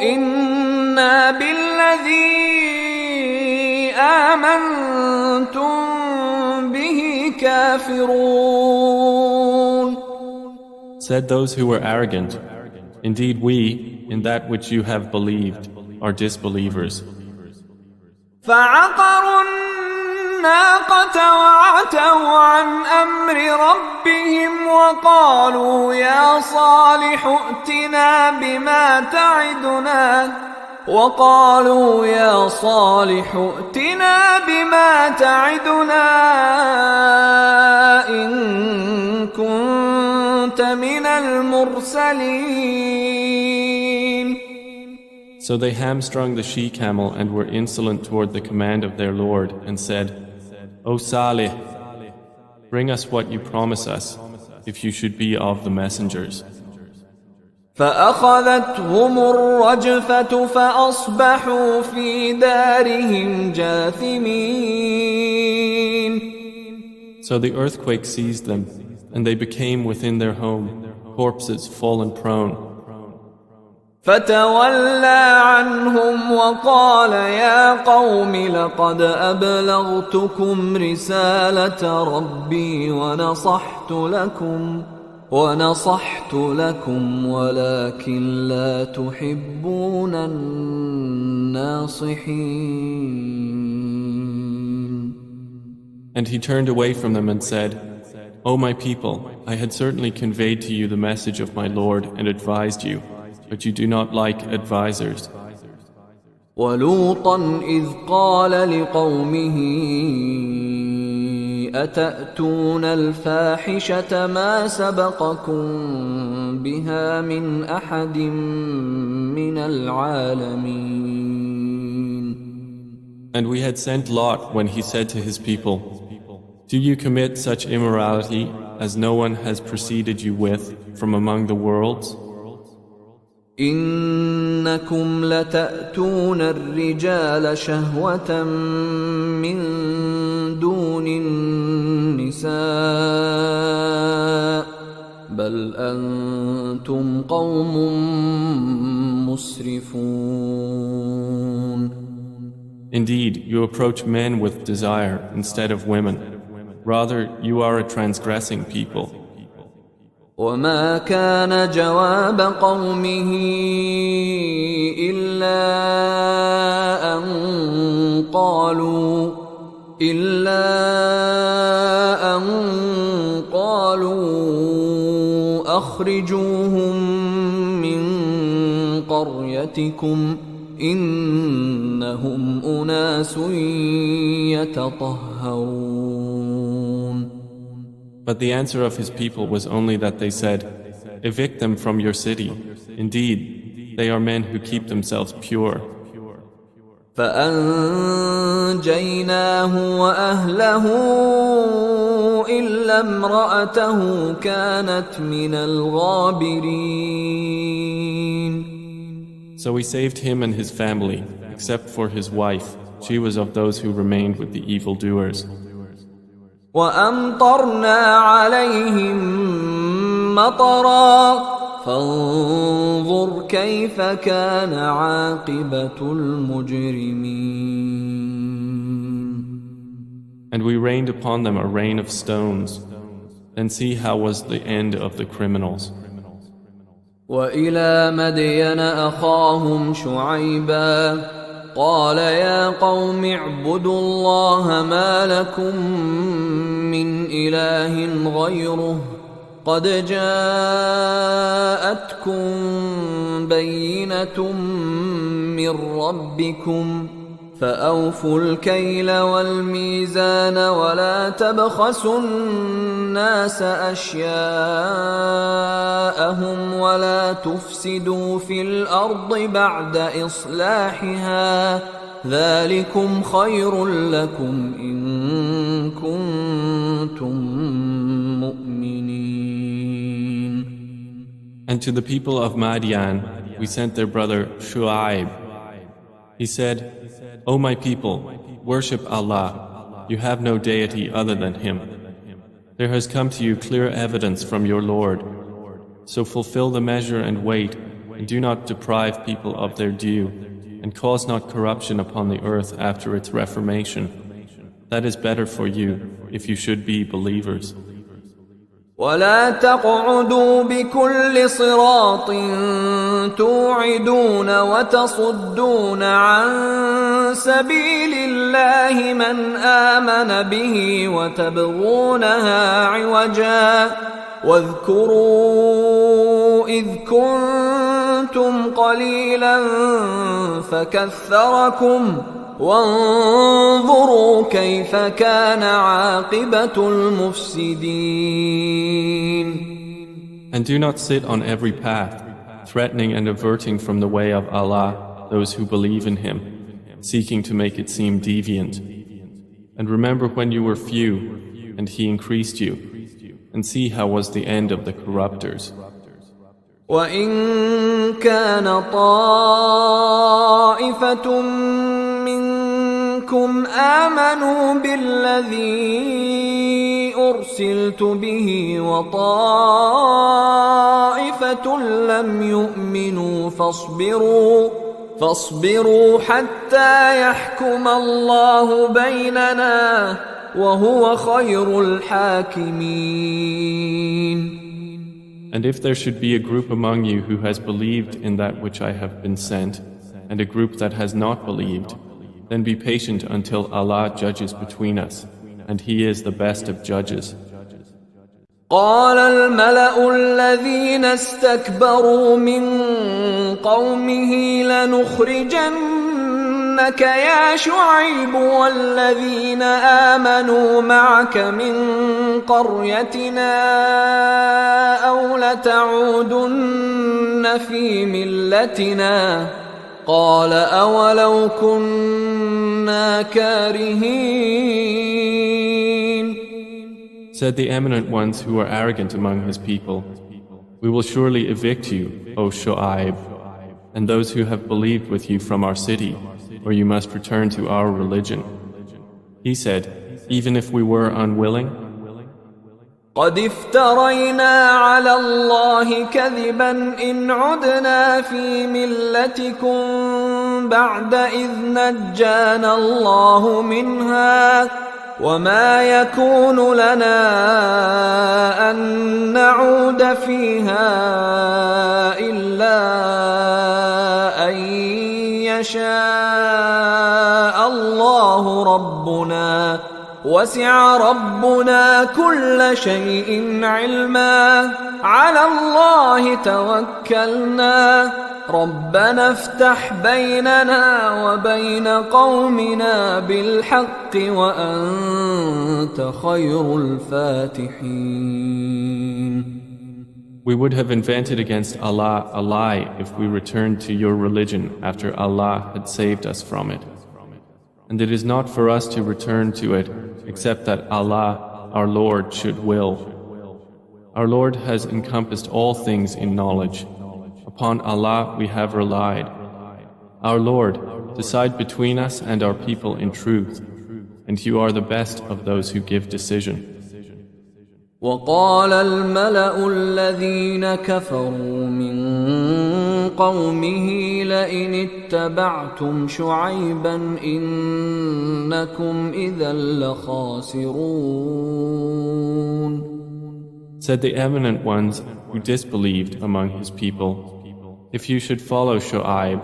إنا بالذي آمنتم به كافرون. Said those who were arrogant, indeed we, in that which you have believed, are disbelievers. فعقروا الناقة وعتوا عن أمر ربهم وقالوا يا صالح ائتنا بما تعدنا إن كنت من المرسلين. So they hamstrung the she-camel and were insolent toward the command of their Lord and said, O Salih, bring us what you promise us, if you should be of the messengers. فأخذتهم الرجفة فأصبحوا في دارهم جاثمين. So the earthquake seized them, and they became within their home, corpses fallen prone. فتولى عنهم وقال يا قوم لقد أبلغتكم رسالة ربي ونصحت لكم ولكن لا تحبون الناصحين. And he turned away from them and said, O my people, I had certainly conveyed to you the message of my Lord and advised you, but you do not like advisors. ولوطا إذ قال لقومه أتأتون الفاحشة ما سبقكم بها من أحد من العالمين. And we had sent Lot when he said to his people, Do you commit such immorality as no one has preceded you with from among the worlds? إنكم لتأتون الرجال شهوة من دون النساء بل أنتم قوم مسرفون. Indeed, you approach men with desire instead of women. Rather, you are a transgressing people. وما كان جواب قومه إلا أن قالوا أخرجوهم من قريتكم إنهم أناس يتطهرون. But the answer of his people was only that they said, Evict them from your city. Indeed, they are men who keep themselves pure. فأنجيناه وأهله إلا امرأته كانت من الغابرين. So we saved him and his family, except for his wife. She was of those who remained with the evildoers. وأمطرنا عليهم مطرا فانظر كيف كان عاقبة المجرمين. And we rained upon them a rain of stones. Then see how was the end of the criminals. وإلى مدين أخاهم شعيبا قال يا قوم اعبدوا الله ما لكم من إله غيره قد جاءتكم بينة من ربكم فأوفوا الكيل والميزان ولا تبخسوا الناس أشياءهم ولا تفسدوا في الأرض بعد إصلاحها ذلكم خير لكم إن كنتم مؤمنين. And to the people of Madian we sent their brother Shu'aib. He said, O my people, worship Allah. You have no deity other than Him. There has come to you clear evidence from your Lord. So fulfill the measure and weight, and do not deprive people of their due, and cause not corruption upon the earth after its reformation. That is better for you, if you should be believers. ولا تقعدوا بكل صراط توعدون وتصدون عن سبيل الله من آمن به وتبغونها عوجا واذكروا إذ كنتم قليلا فكثركم وانظروا كيف كان عاقبة المفسدين. And do not sit on every path, threatening and averting from the way of Allah those who believe in Him, seeking to make it seem deviant. And remember when you were few, and He increased you, and see how was the end of the corruptors. وَإِن كَانَ طَائِفَةٌ مِّنكُمْ آمَنُوا بِالَّذِي أُرْسِلْتُ بِهِ وَطَائِفَةٌ لَّمْ يُؤْمِنُوا فاصبروا حتى يحكم الله بيننا وهو خير الحاكمين. And if there should be a group among you who has believed in that which I have been sent, and a group that has not believed, then be patient until Allah judges between us, and He is the best of judges. قال الملأ الذين استكبروا من قومه لنخرجنك يا شعيب والذين آمنوا معك من قريتنا أو لتعودن في ملتنا قال أولو كنا كارهين. Said the eminent ones who are arrogant among his people, we will surely evict you, O Shu'aib, and those who have believed with you from our city, or you must return to our religion. He said, even if we were unwilling, قد افترينا على الله كذبا إن عدنا في ملتكم بعد إذ نجانا الله منها وما يكون لنا أن نعود فيها إلا أن يشاء الله ربنا وسع ربنا كل شيء علما على الله توكلنا ربنا افتح بيننا وبين قومنا بالحق وأنت خير الفاتحين. We would have invented against Allah a lie if we returned to your religion after Allah had saved us from it. And it is not for us to return to it except that Allah, our Lord, should will. Our Lord has encompassed all things in knowledge. Upon Allah we have relied. Our Lord, decide between us and our people in truth, and you are the best of those who give decision. وقال الملأ الذين كفروا من قومه لئن اتبعتم شعيبا إنكم إذا لخاسرون. Said the eminent ones who disbelieved among his people, if you should follow Shu'aib,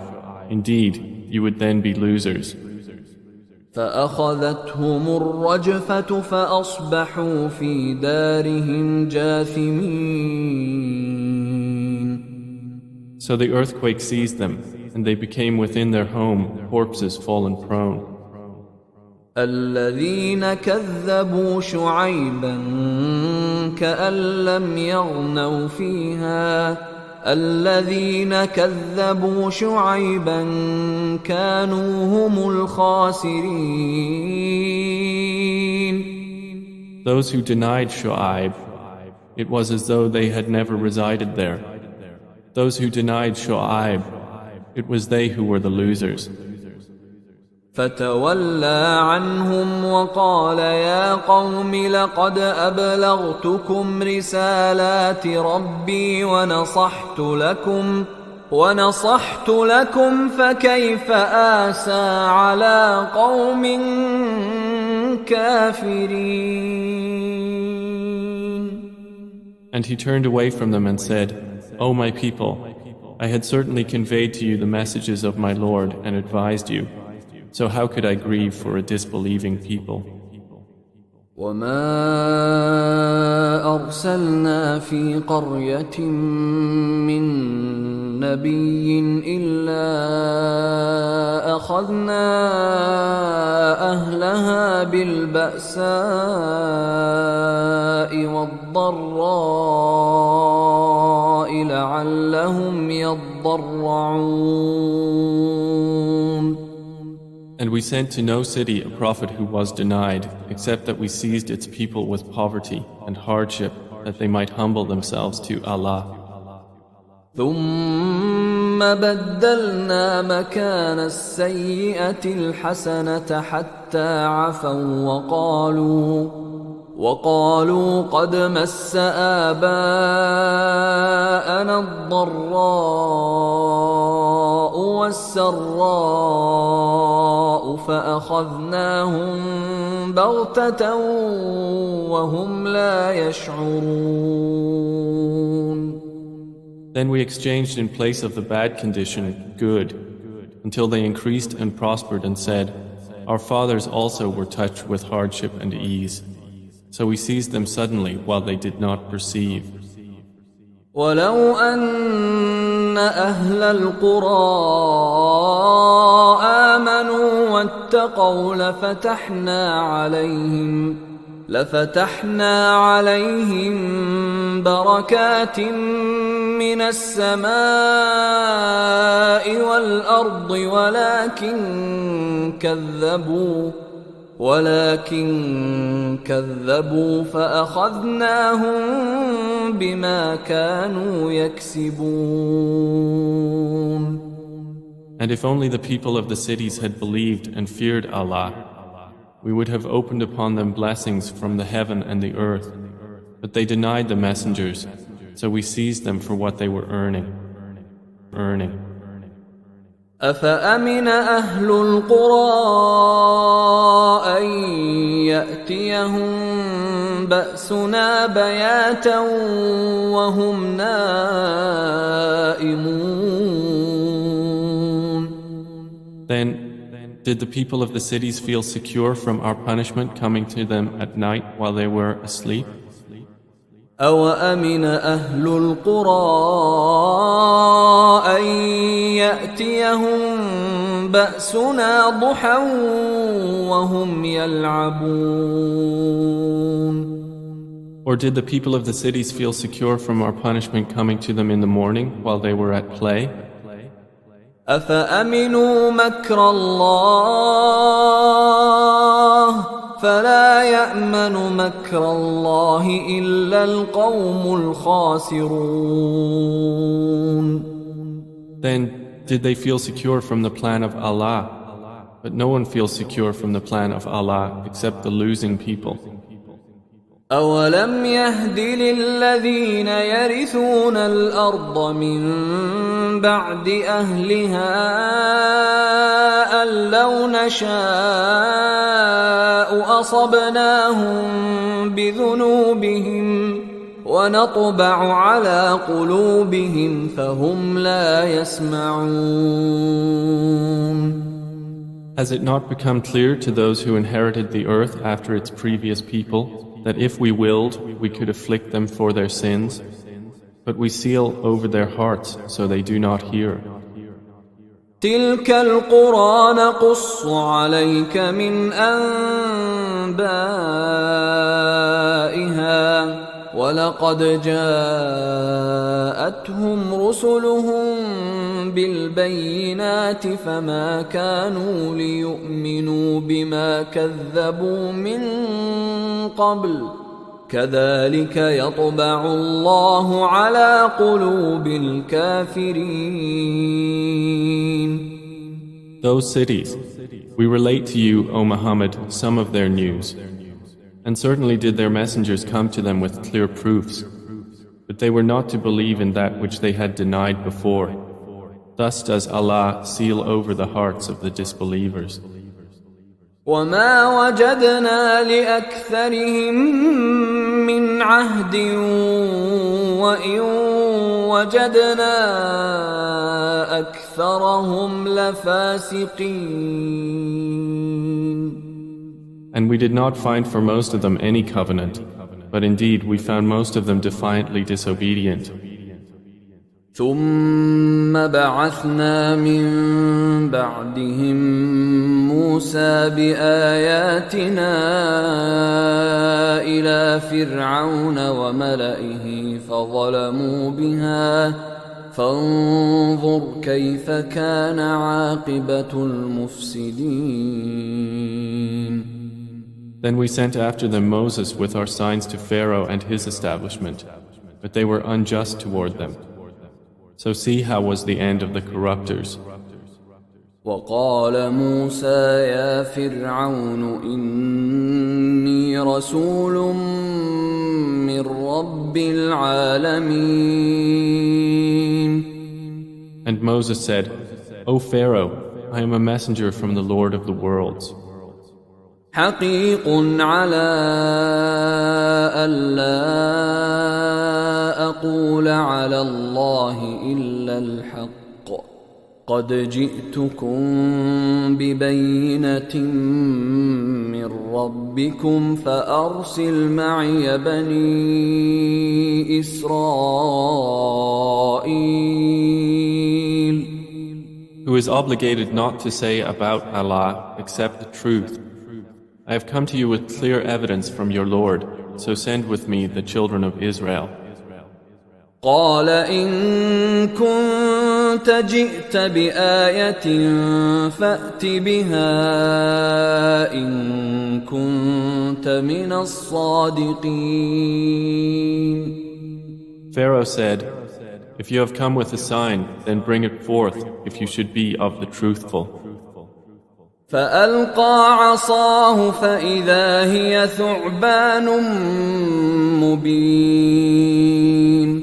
indeed you would then be losers. فأخذتهم الرجفة فأصبحوا في دارهم جاثمين. So the earthquake seized them, and they became within their home corpses fallen prone. الذين كذبوا شعيبا كأن لم يغنوا فيها الذين كذبوا شعيبا كانوا هم الخاسرين. Those who denied Shu'aib, it was as though they had never resided there. Those who denied Shu'aib, it was they who were the losers. فتولى عنهم وقال يا قوم لقد أبلغتكم رسالات ربي ونصحت لكم فكيف آسى على قوم كافرين. And he turned away from them and said, O my people, I had certainly conveyed to you the messages of my Lord and advised you. So how could I grieve for a disbelieving people? وما أرسلنا في قرية من نبي إلا أخذنا أهلها بالبأساء والضراء لعلهم يضرعون. And we sent to no city a prophet who was denied, except that we seized its people with poverty and hardship, that they might humble themselves to Allah. ثم بدلنا مكان السيئة الحسنة حتى عفوا وقالوا قد مس آباءنا الضراء والسراء فأخذناهم بغتة وهم لا يشعرون. Then we exchanged in place of the bad condition good, until they increased and prospered and said, our fathers also were touched with hardship and ease. So we seized them suddenly while they did not perceive. ولو أن أهل القرى آمنوا واتقوا لفتحنا عليهم بركات من السماء والأرض ولكن كذبوا فأخذناهم بما كانوا يكسبون. And if only the people of the cities had believed and feared Allah, we would have opened upon them blessings from the heaven and the earth. But they denied the messengers, so we seized them for what they were earning. أفأمن أهل القرى أن يأتيهم بأسنا بياتا وهم نائمون. Then did the people of the cities feel secure from our punishment coming to them at night while they were asleep? أوأمن أهل القرى أن يأتيهم بأسنا ضحى وهم يلعبون. Or did the people of the cities feel secure from our punishment coming to them in the morning while they were at play? أفأمنوا مكر الله فلا يأمن مكر الله إلا القوم الخاسرون. Then did they feel secure from the plan of Allah? But no one feels secure from the plan of Allah except the losing people. أولم يهد للذين يرثون الأرض من بعد أهلها أن لو نشاء أصبناهم بذنوبهم ونطبع على قلوبهم فهم لا يسمعون. Has it not become clear to those who inherited the earth after its previous people that if we willed, we could afflict them for their sins? But we seal over their hearts so they do not hear. تلك القرى نقص عليك من أنبائها ولقد جاءتهم رسلهم بالبينات فما كانوا ليؤمنوا بما كذبوا من قبل كذلك يطبع الله على قلوب الكافرين. Those cities, we relate to you, O Muhammad, some of their news. And certainly did their messengers come to them with clear proofs, but they were not to believe in that which they had denied before. Thus does Allah seal over the hearts of the disbelievers. وما وجدنا لأكثرهم من عهد وإن وجدنا أكثرهم لفاسقين. And we did not find for most of them any covenant, but indeed we found most of them defiantly disobedient. ثم بعثنا من بعدهم موسى بآياتنا إلى فرعون وملئه فانظر كيف كان عاقبة المفسدين. Then we sent after them Moses with our signs to Pharaoh and his establishment, but they were unjust toward them. So see how was the end of the corrupters. وقال موسى يا فرعون إني رسول من رب العالمين. And Moses said, O Pharaoh, I am a messenger from the Lord of the worlds. حقيق على ألا أقول على الله إلا الحق قد جئتكم ببينة من ربكم فأرسل معي بني إسرائيل. Who is obligated not to say about Allah except the truth. I have come to you with clear evidence from your Lord, so send with me the children of Israel. قال إن كنت جئت بآية فأت بها إن كنت من الصادقين. Pharaoh said, If you have come with a sign, then bring it forth if you should be of the truthful. فألقى عصاه فإذا هي ثعبان مبين.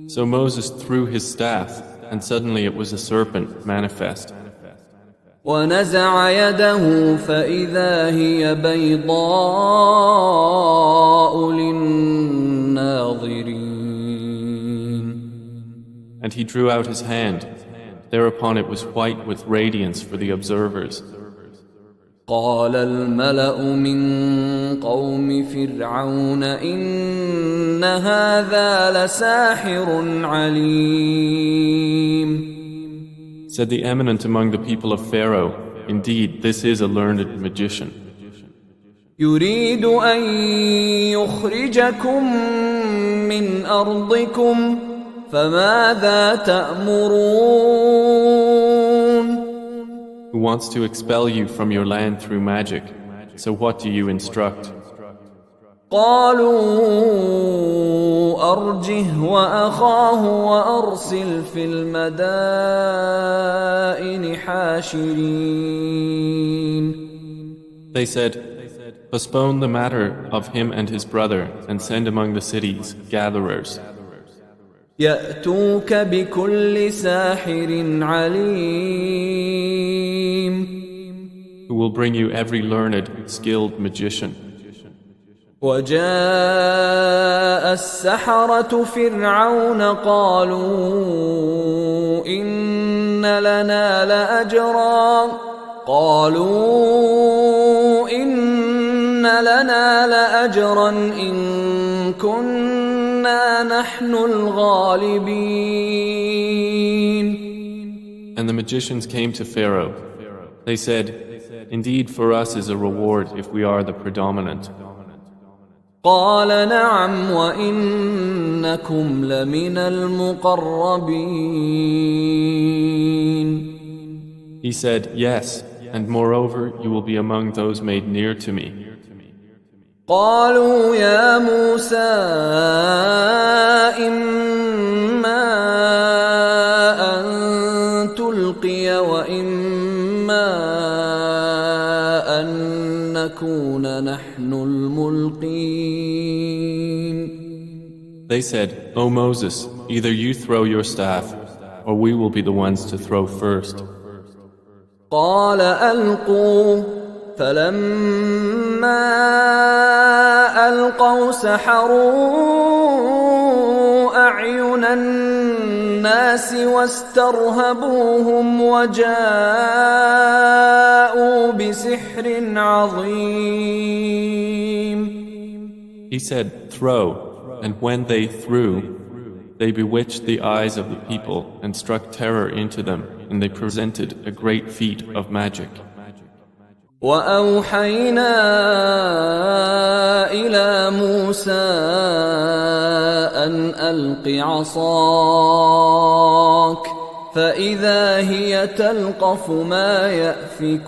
So Moses threw his staff, and suddenly it was a serpent manifest. ونزع يده فإذا هي بيضاء للناظرين. And he drew out his hand. Thereupon it was white with radiance for the observers. قال الملأ من قوم فرعون إن هذا لساحر عليم. Said the eminent among the people of Pharaoh, Indeed, this is a learned magician. يريد أن يخرجكم من أرضكم فماذا تأمرون. Who wants to expel you from your land through magic. So what do you instruct? قالوا أرجه وأخاه وأرسل في المدائن حاشرين. They said, Postpone the matter of him and his brother and send among the cities gatherers. يأتوك بكل ساحر عليم. Who will bring you every learned, skilled magician. وجاء السحرة فرعون قالوا إن لنا لأجرا إن كنا نحن الغالبين. And the magicians came to Pharaoh. They said, Indeed, for us is a reward if we are the predominant. قال نعم وإنكم لمن المقربين. He said, Yes, and moreover, you will be among those made near to me. قالوا يا موسى إما أن تلقي وإما أن نكون نحن الملقين. They said, O Moses, either you throw your staff, or we will be the ones to throw first. قال ألقوا فلما ألقوا سحروا أعين الناس واسترهبوهم وجاءوا بسحر عظيم. He said, Throw, and when they threw, they bewitched the eyes of the people and struck terror into them, and they presented a great feat of magic. وأوحينا إلى موسى أن ألق عصاك فإذا هي تلقف ما يأفكون.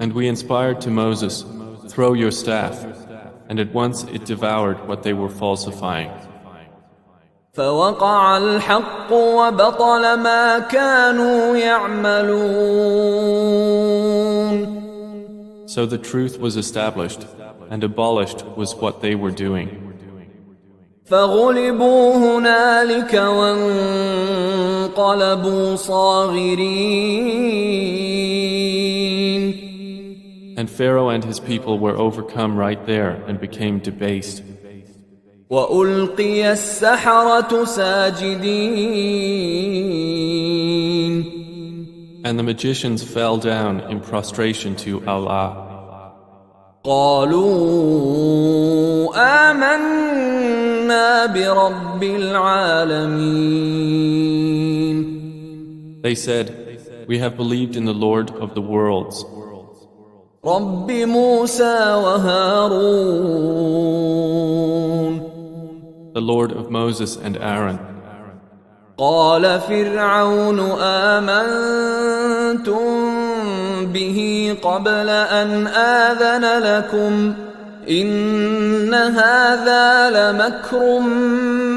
And we inspired to Moses, throw your staff, and at once it devoured what they were falsifying. فوقع الحق وبطل ما كانوا يعملون. So the truth was established, and abolished was what they were doing. فغلبوا هنالك وانقلبوا صاغرين. And Pharaoh and his people were overcome right there and became debased. وألقي السحرة ساجدين. And the magicians fell down in prostration to Allah. قالوا آمنا برب العالمين. They said, we have believed in the Lord of the worlds, رب موسى وهارون. the Lord of Moses and Aaron. قال فرعون آمنتم به قبل أن آذن لكم إن هذا لمكر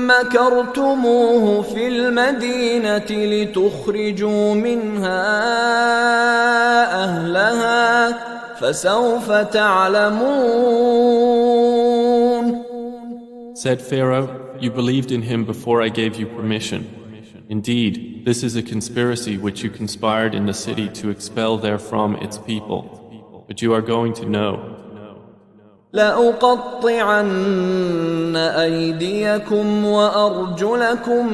مكرتموه في المدينة لتخرجوا منها أهلها فسوف تعلمون. Said Pharaoh, you believed in him before I gave you permission. Indeed, this is a conspiracy which you conspired in the city to expel therefrom its people. But you are going to know. لأقطعن أيديكم وأرجلكم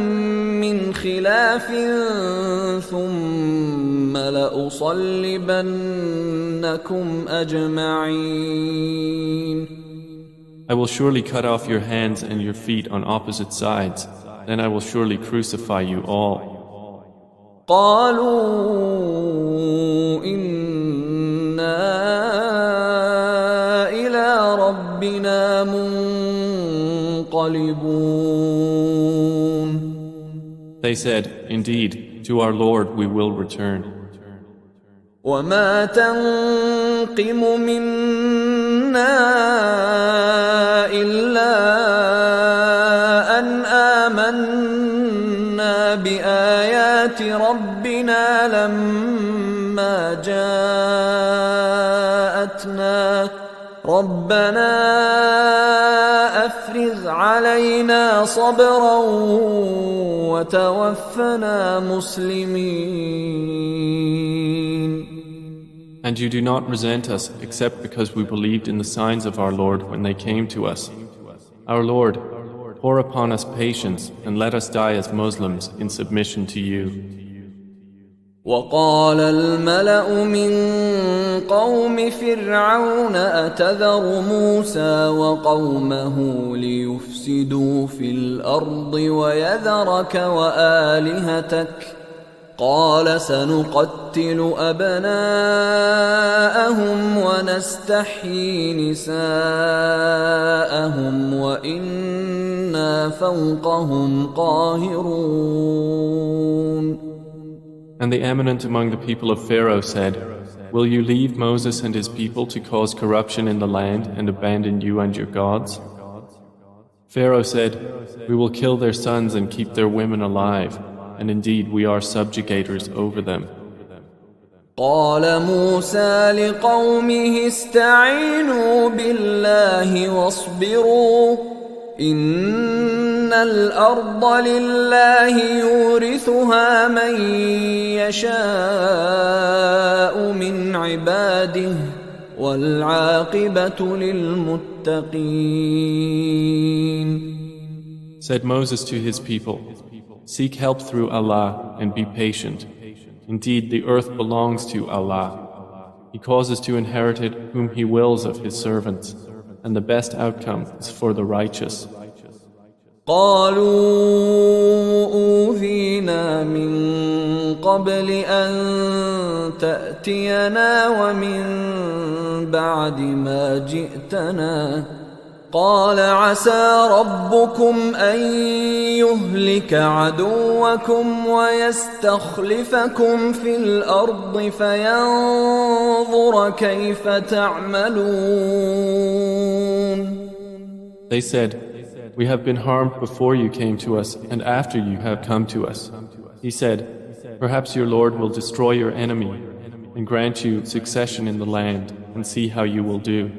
من خلاف ثم لأصلبنكم أجمعين. I will surely cut off your hands and your feet on opposite sides. Then I will surely crucify you all. قالوا إنا إلى ربنا منقلبون. They said, indeed, to our Lord we will return. وما تنقم منا إلا أن آمنا بآيات ربنا لما جاءتنا ربنا أفرغ علينا صبرا وتوفنا مسلمين. And you do not resent us except because we believed in the signs of our Lord when they came to us. Our Lord, pour upon us patience and let us die as Muslims in submission to you. وقال الملأ من قوم فرعون أتذر موسى وقومه ليفسدوا في الأرض ويذرك وآلهتك قال سنقتل أبناءهم ونستحيي نساءهم وإنا فوقهم قاهرون. And the eminent among the people of Pharaoh said, will you leave Moses and his people to cause corruption in the land and abandon you and your gods? Pharaoh said, we will kill their sons and keep their women alive. And indeed we are subjugators over them. قال موسى لقومه استعينوا بالله واصبروا إن الأرض لله يورثها من يشاء من عباده والعاقبة للمتقين. Said Moses to his people, seek help through Allah and be patient. Indeed, the earth belongs to Allah. He causes to inherit it whom He wills of His servants, and the best outcome is for the righteous. قالوا أوذينا من قبل أن تأتينا ومن بعد ما جئتنا قال عسى ربكم أن يهلك عدوكم ويستخلفكم في الأرض فينظر كيف تعملون. They said, "We have been harmed before you came to us and after you have come to us." He said, "Perhaps your Lord will destroy your enemy and grant you succession in the land and see how you will do."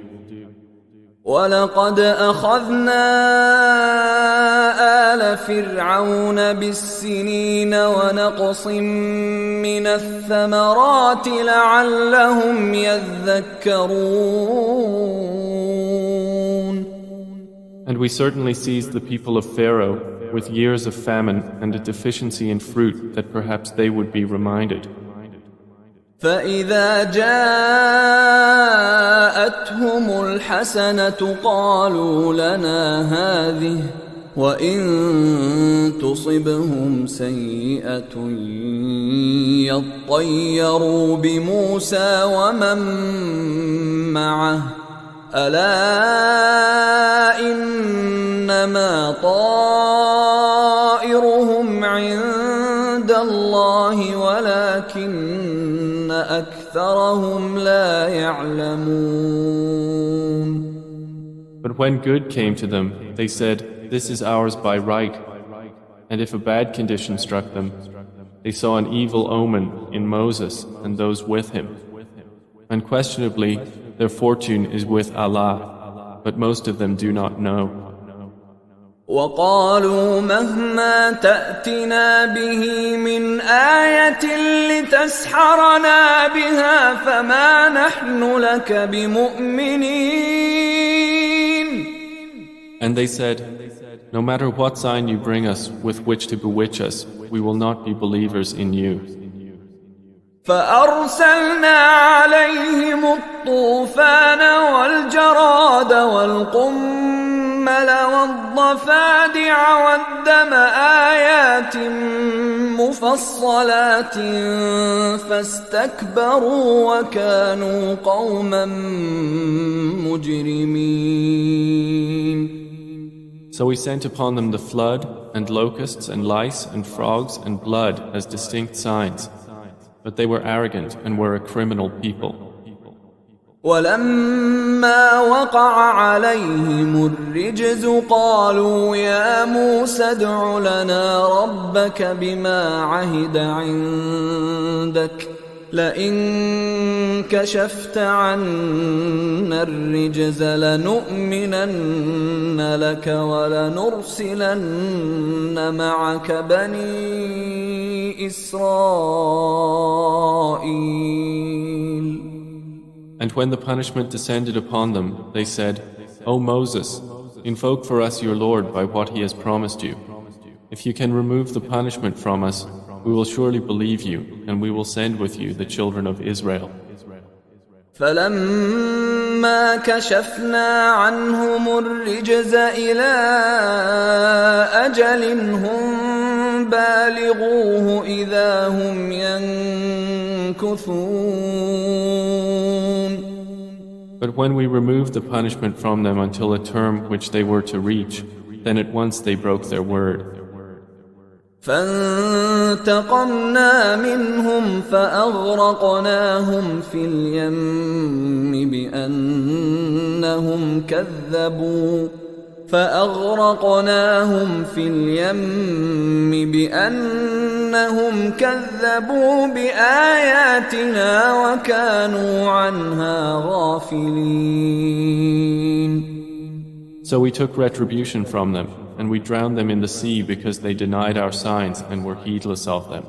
وَلَقَدْ أَخَذْنَا آلَ فِرْعَوْنَ بِالسِّنِينَ وَنَقْصٍ مِّنَ الثَّمَرَاتِ لَعَلَّهُمْ يَذَّكَّرُونَ. And we certainly seized the people of Pharaoh with years of famine and a deficiency in fruit that perhaps they would be reminded. فَإِذَا جَاءَتْهُمُ الْحَسَنَةُ قَالُوا لَنَا هَذِهِ وَإِن تُصِبْهُمْ سَيِّئَةٌ يَطَّيَّرُوا بِمُوسَى وَمَن مَّعَهُ أَلَا إِنَّمَا طَائِرُهُمْ عِندَ اللَّهِ وَلَكِنَّ أَكْثَرَهُمْ لَا يَعْلَمُونَ. But when good came to them, they said, "This is ours by right." And if a bad condition struck them, they saw an evil omen in Moses and those with him. Unquestionably, their fortune is with Allah, but most of them do not know. وَقَالُوا مَهْمَا تَأْتِنَا بِهِ مِنْ آيَةٍ لِتَسْحَرَنَا بِهَا فَمَا نَحْنُ لَكَ بِمُؤْمِنِينَ. And they said, "No matter what sign you bring us with which to bewitch us, we will not be believers in you." فَأَرْسَلْنَا عَلَيْهِمُ الطُّوفَانَ وَالْجَرَادَ وَالْقُمَّلَ وَالضَّفَادِعَ وَالدَّمَ آيَاتٍ مُفَصَّلَاتٍ فَاسْتَكْبَرُوا وَكَانُوا قَوْمًا مُجْرِمِينَ. So we sent upon them the flood and locusts and lice and frogs and blood as distinct signs. But they were arrogant and were a criminal people. وَلَمَّا وَقَعَ عَلَيْهِمُ الرِّجْزُ قَالُوا يَا مُوسَى ادْعُ لَنَا رَبَّكَ بِمَا عَهِدَ عِندَكَ لَئِن كَشَفْتَ عَنَّا الرِّجْزَ لَنُؤْمِنَنَّ لَكَ وَلَنُرْسِلَنَّ مَعَكَ بَنِي إِسْرَائِيلَ. And when the punishment descended upon them, they said, "O Moses, invoke for us your Lord by what he has promised you. If you can remove the punishment from us, we will surely believe you, and we will send with you the children of Israel." فَلَمَّا كَشَفْنَا عَنْهُمُ الرِّجْزَ إِلَىٰ أَجَلٍ هُمْ بَالِغُوهُ إِذَا هُمْ يَنكُثُونَ. But when we removed the punishment from them until a term which they were to reach, then at once they broke their word. فَانْتَقَمْنَا مِنْهُمْ فَأَغْرَقْنَاهُمْ فِي الْيَمِّ بِأَنَّهُمْ كَذَّبُوا بِآيَاتِنَا وَكَانُوا عَنْهَا غَافِلِينَ. So we took retribution from them, and we drowned them in the sea because they denied our signs and were heedless of them.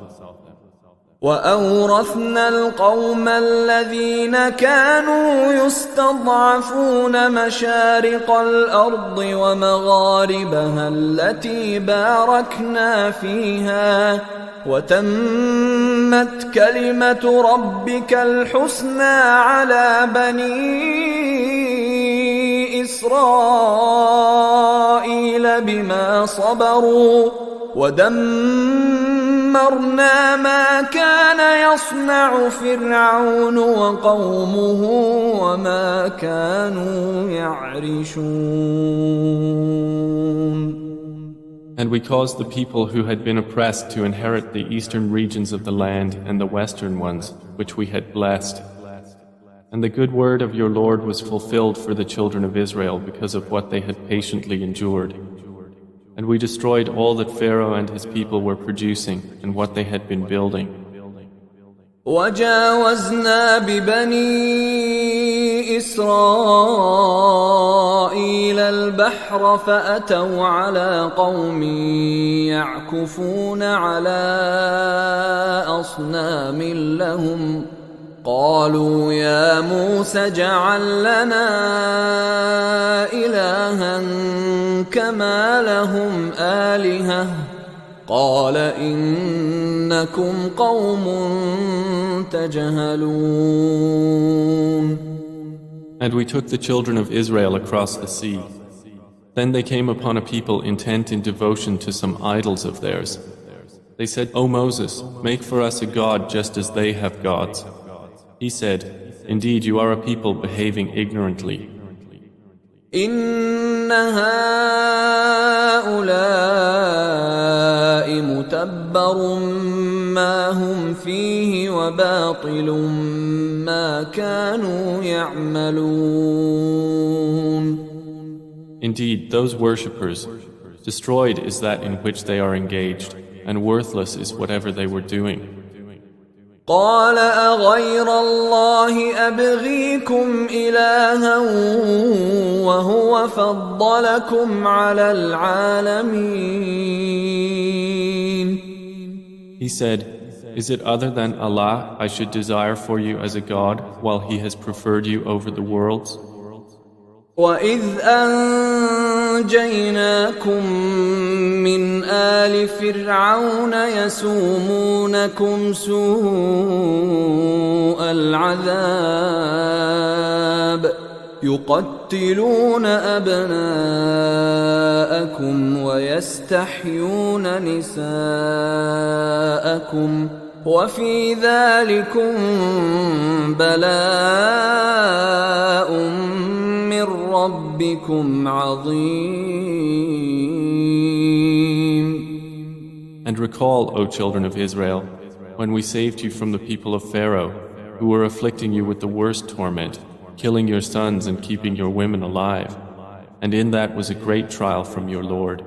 وَأَوْرَثْنَا الْقَوْمَ الَّذِينَ كَانُوا يُسْتَضْعَفُونَ مَشَارِقَ الْأَرْضِ وَمَغَارِبَهَا الَّتِي بَارَكْنَا فِيهَا وَتَمَّتْ كَلِمَةُ رَبِّكَ الْحُسْنَى عَلَى بَنِي إِسْرَائِيلَ بِمَا صَبَرُوا ودمرنا ودمرنا ما كان يصنع فرعون وقومه وما كانوا يعرشون. And we caused the people who had been oppressed to inherit the eastern regions of the land and the western ones, which we had blessed. And the good word of your Lord was fulfilled for the children of Israel because of what they had patiently endured. And we destroyed all that Pharaoh and his people were producing and what they had been building. وجاوزنا ببني إسرائيل البحر فأتوا على قوم يعكفون على أصنام لهم قالوا يا موسى اجعل لنا إلها كما لهم آلهة قال إنكم قوم تجهلون. And we took the children of Israel across the sea. Then they came upon a people intent in devotion to some idols of theirs. They said, O Moses, make for us a god just as they have gods. He said, indeed you are a people behaving ignorantly. إن هؤلاء متبر ما هم فيه وباطل ما كانوا يعملون. Indeed, those worshippers, destroyed is that in which they are engaged, and worthless is whatever they were doing. قال أغير الله أبغيكم إلها وهو فضلكم على العالمين. He said, is it other than Allah I should desire for you as a God while He has preferred you over the worlds? وَإِذْ أَنْجَيْنَاكُمْ مِنْ آلِ فِرْعَوْنَ يَسُومُونَكُمْ سُوءَ الْعَذَابِ يُقَتِّلُونَ أَبْنَاءَكُمْ وَيَسْتَحْيُونَ نِسَاءَكُمْ وَفِي ذَلِكُمْ بَلَاءٌ من ربكم عظيم. And recall, O children of Israel, when we saved you from the people of Pharaoh, who were afflicting you with the worst torment, killing your sons and keeping your women alive. And in that was a great trial from your Lord.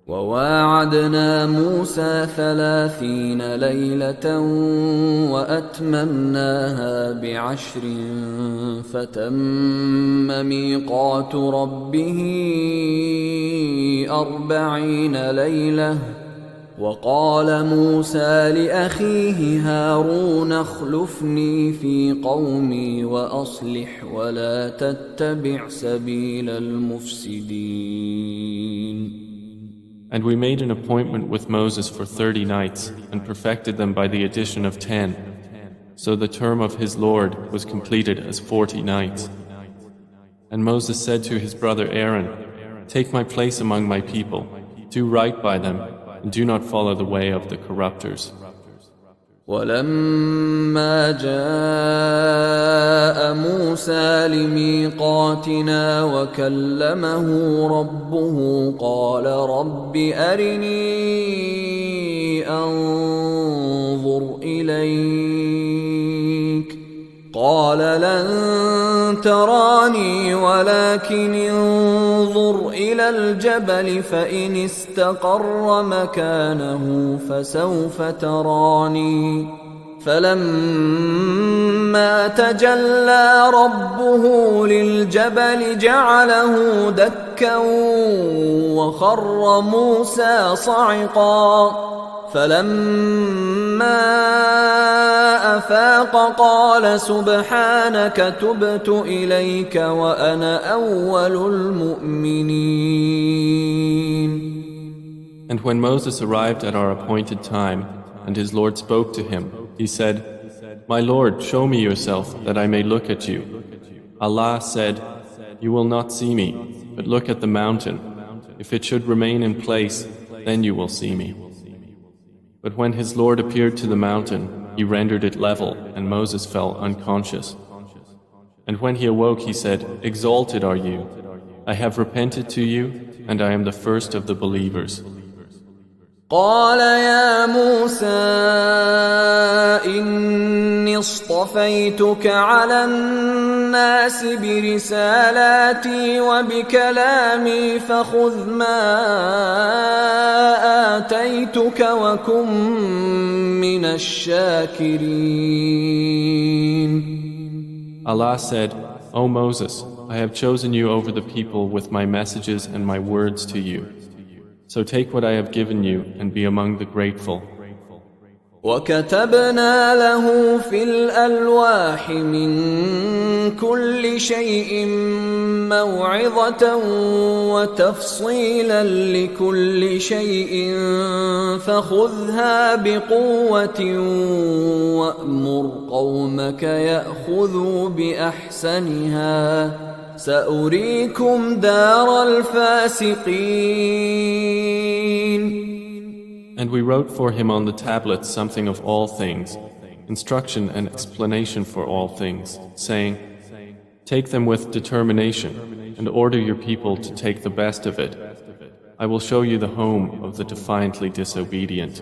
وواعدنا موسى 30 ليلة وأتممناها ب10 فتم ميقات ربه 40 ليلة وقال موسى لأخيه هارون اخلفني في قومي وأصلح ولا تتبع سبيل المفسدين. And we made an appointment with Moses for 30 nights and perfected them by the addition of 10. So the term of his Lord was completed as 40 nights. And Moses said to his brother Aaron, take my place among my people, do right by them, and do not follow the way of the corruptors. ولما جاء موسى لميقاتنا وكلمه ربه قال رب أرني أنظر إليك قال لن تراني ولكن انظر إلى الجبل فإن استقر مكانه فسوف تراني فلما تجلى ربه للجبل جعله دكا وخر موسى صعقا فلما أفاق قال سبحانك تبت إليك وأنا أول المؤمنين. And when Moses arrived at our appointed time, and his Lord spoke to him, he said, my Lord, show me yourself, that I may look at you. Allah said, you will not see me, but look at the mountain. If it should remain in place, then you will see me. But when his Lord appeared to the mountain, he rendered it level, and Moses fell unconscious. And when he awoke, he said, "Exalted are you. I have repented to you, and I am the first of the believers." قال يا موسى إني اصطفيتك على الناس برسالاتي وبكلامي فخذ ما آتيتك وكن من الشاكرين. Allah said, "O Moses, I have chosen you over the people with my messages and my words to you. So take what I have given you and be among the grateful." وكتبنا له في الألواح من كل شيء موعظة وتفصيلا لكل شيء فخذها بقوة وأمر قومك يأخذوا بأحسنها سأريكم دار الفاسقين. And we wrote for him on the tablets something of all things, instruction and explanation for all things, saying, "Take them with determination, and order your people to take the best of it. I will show you the home of the defiantly disobedient."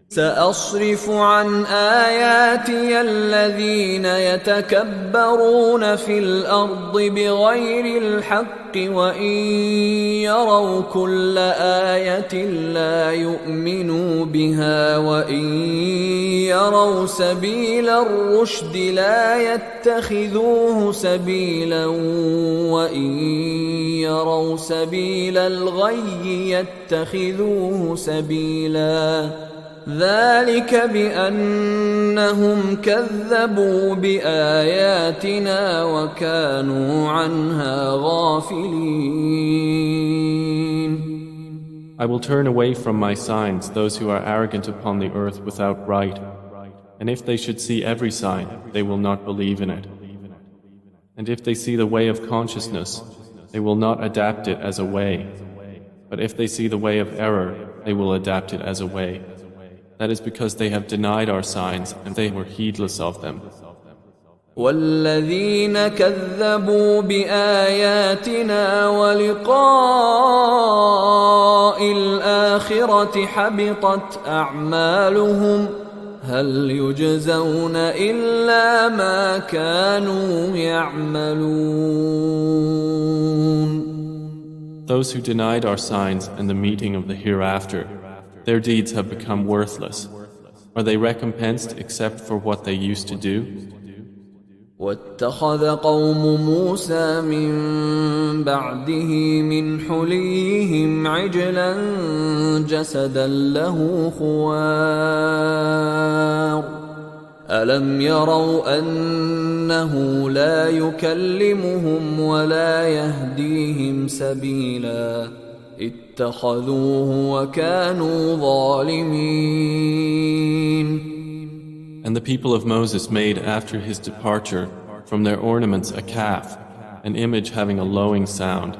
سأصرف عن آياتي الذين يتكبرون في الأرض بغير الحق وإن يروا كل آية لا يؤمنوا بها وإن يروا سبيل الرشد لا يتخذوه سبيلا وإن يروا سبيل الغي يتخذوه سبيلا ذلك بأنهم كذبوا بآياتنا وكانوا عنها غافلين. I will turn away from my signs those who are arrogant upon the earth without right, and if they should see every sign, they will not believe in it. And if they see the way of consciousness, they will not adapt it as a way. But if they see the way of error, they will adapt it as a way. That is because they have denied our signs and they were heedless of them. والذين كذبوا بآياتنا ولقاء الآخرة حبطت أعمالهم هل يجزون إلا ما كانوا يعملون. Those who denied our signs and the meeting of the hereafter, their deeds have become worthless. Are they recompensed except for what they used to do? واتخذ قوم موسى من بعده من حليهم عجلا جسدا له خوار ألم يروا أنه لا يكلمهم ولا يهديهم سبيلا اتخذوه وكانوا ظالمين. And the people of Moses made after his departure from their ornaments a calf, an image having a lowing sound.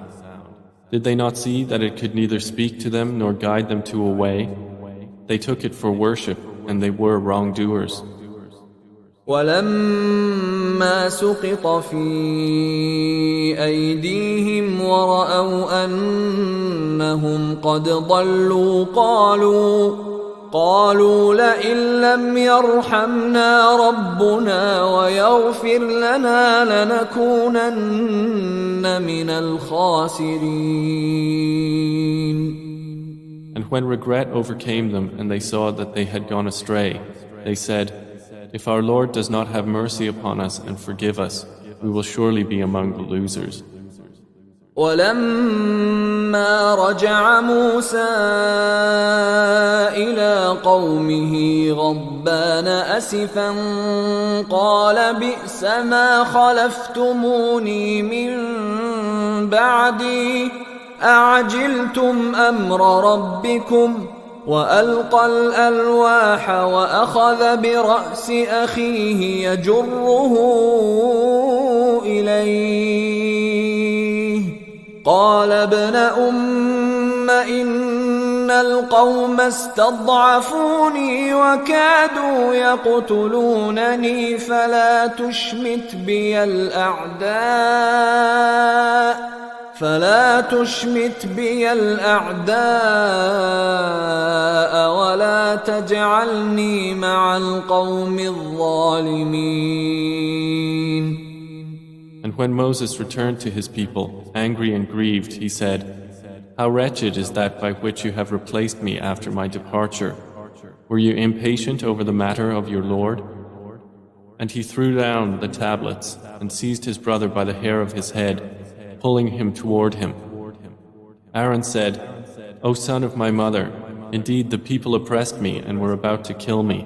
Did they not see that it could neither speak to them nor guide them to a way? They took it for worship and they were wrongdoers. ولما سقط في أيديهم ورأوا أنهم قد ضلوا قالوا لئن لم يرحمنا ربنا ويغفر لنا لنكونن من الخاسرين. And when regret overcame them and they saw that they had gone astray, they said, "If our Lord does not have mercy upon us and forgive us, we will surely be among the losers." ولما رجع موسى إلى قومه غضبان أسفا قال بئس ما خلفتموني من بعدي أعجلتم أمر ربكم وألقى الألواح وأخذ برأس أخيه يجره إليه قال ابن أم إن القوم استضعفوني وكادوا يقتلونني فلا تشمت بي الأعداء ولا تجعلني مع القوم الظالمين. And when Moses returned to his people, angry and grieved, he said, "How wretched is that by which you have replaced me after my departure. Were you impatient over the matter of your Lord?" And he threw down the tablets and seized his brother by the hair of his head, pulling him toward him. Aaron said, "O son of my mother, indeed the people oppressed me and were about to kill me.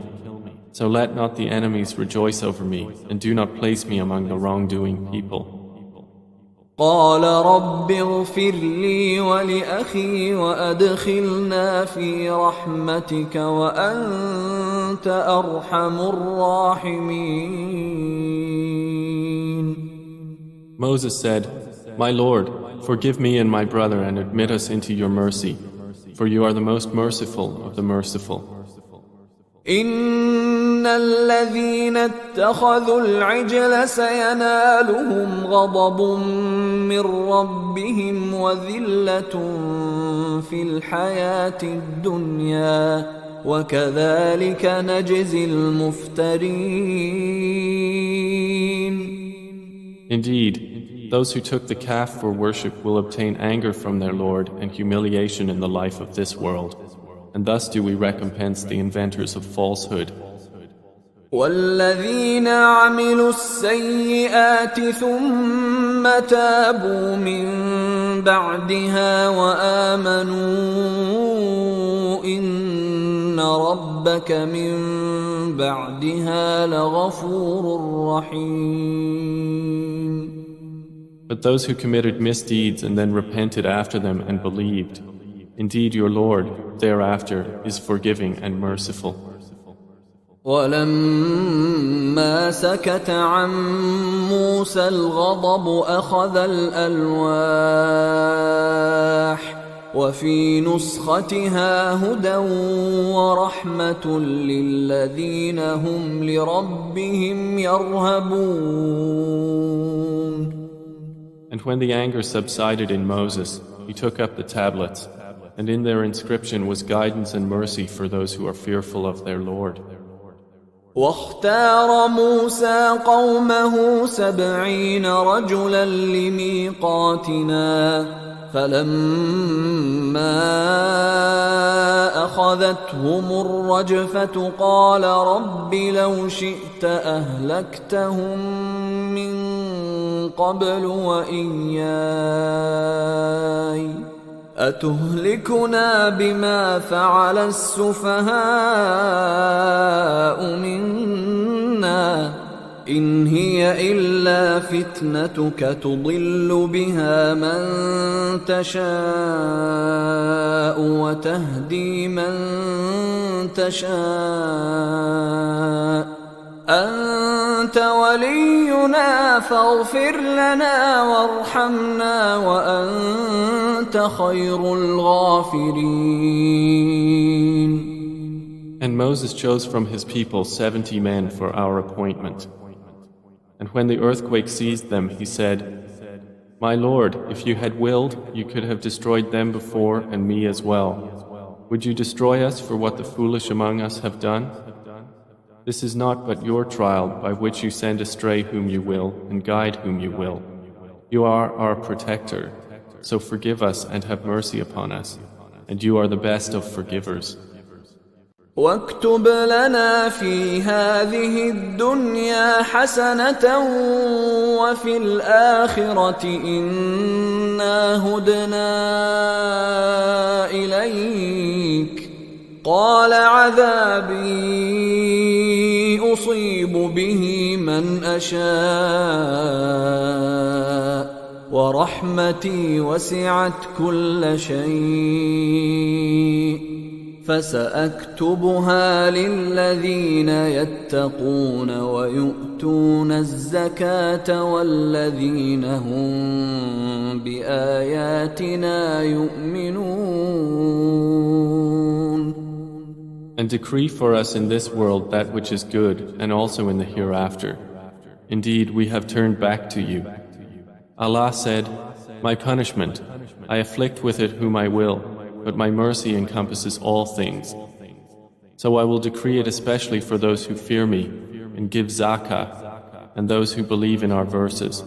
So let not the enemies rejoice over me, and do not place me among the wrongdoing people." قال رب اغفر لي ولأخي وأدخلنا في رحمتك وأنت أرحم الراحمين. Moses said, "My Lord, forgive me and my brother and admit us into your mercy, for you are the most merciful of the merciful." إن الذين اتخذوا العجل سينالهم غضب من ربهم وذلة في الحياة الدنيا وكذلك نجزي المفترين. Indeed, those who took the calf for worship will obtain anger from their Lord and humiliation in the life of this world, and thus do we recompense the inventors of falsehood. والذين عملوا السيئات ثم تابوا من بعدها وآمنوا إن ربك من بعدها لغفور رحيم. But those who committed misdeeds and then repented after them and believed, indeed your Lord thereafter is forgiving and merciful. ولما سكت عن موسى الغضب أخذ الألواح وفي نسختها هدى ورحمة للذين هم لربهم يرهبون. And when the anger subsided in Moses, he took up the tablets, and in their inscription was guidance and mercy for those who are fearful of their Lord. واختار موسى قومه 70 رجلا لميقاتنا فلما أخذتهم الرجفة قال رب لو شئت أهلكتهم من قبل وإياي أتهلكنا بما فعل السفهاء منا إن هي إلا فتنتك تضل بها من تشاء وتهدي من تشاء أنت ولينا فاغفر لنا وارحمنا وأنت خير الغافرين. And Moses chose from his people 70 men for our appointment. And when the earthquake seized them, he said, "My Lord, if you had willed, you could have destroyed them before and me as well. Would you destroy us for what the foolish among us have done? This is not but your trial by which you send astray whom you will and guide whom you will. You are our protector, so forgive us and have mercy upon us, and you are the best of forgivers." واكتب لنا في هذه الدنيا حسنة وفي الآخرة إنا هدنا إليك قال عذابي أصيب به من أشاء ورحمتي وسعت كل شيء فسأكتبها للذين يتقون ويؤتون الزكاة والذين هم بآياتنا يؤمنون. And decree for us in this world that which is good and also in the hereafter. Indeed, we have turned back to you. Allah said, My punishment, I afflict with it whom I will, but my mercy encompasses all things. So I will decree it especially for those who fear me and give zakah, and those who believe in our verses.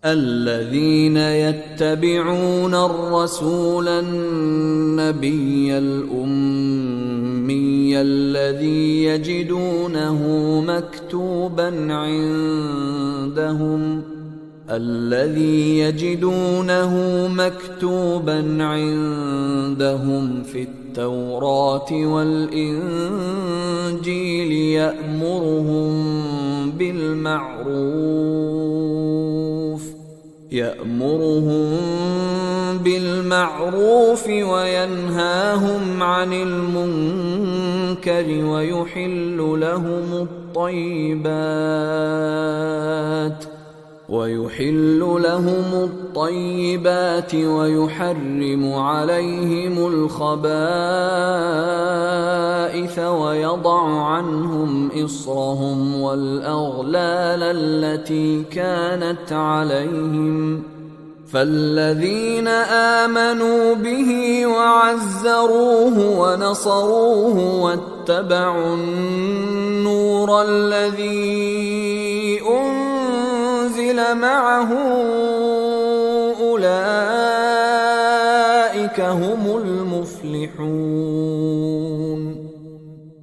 الذين يتبعون الرسول النبي الأمي الذي يجدونه مكتوبا عندهم في التوراة والإنجيل يأمرهم بالمعروف وينهاهم عن المنكر ويحل لهم الطيبات ويحرم عليهم الخبائث ويضع عنهم إصرهم والأغلال التي كانت عليهم فالذين آمنوا به وعزروه ونصروه واتبعوا النور الذي أنزل معه أولئك هم المفلحون.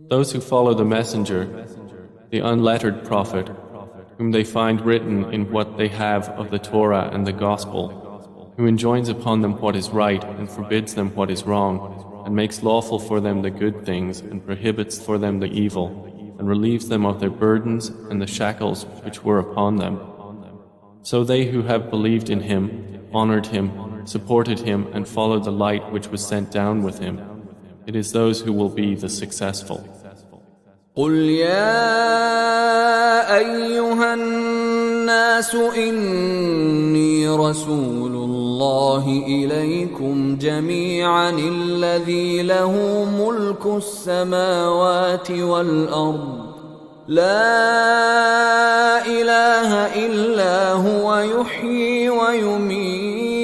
Those who follow the messenger, the unlettered prophet, whom they find written in what they have of the Torah and the Gospel, who enjoins upon them what is right and forbids them what is wrong, and makes lawful for them the good things and prohibits for them the evil, and relieves them of their burdens and the shackles which were upon them. So they who have believed in him, honored him, supported him, and followed the light which was sent down with him, it is those who will be the successful. قل يا أيها الناس إني رسول الله إليكم جميعا الذي له ملك السماوات والأرض لا إله إلا هو يحيي ويميت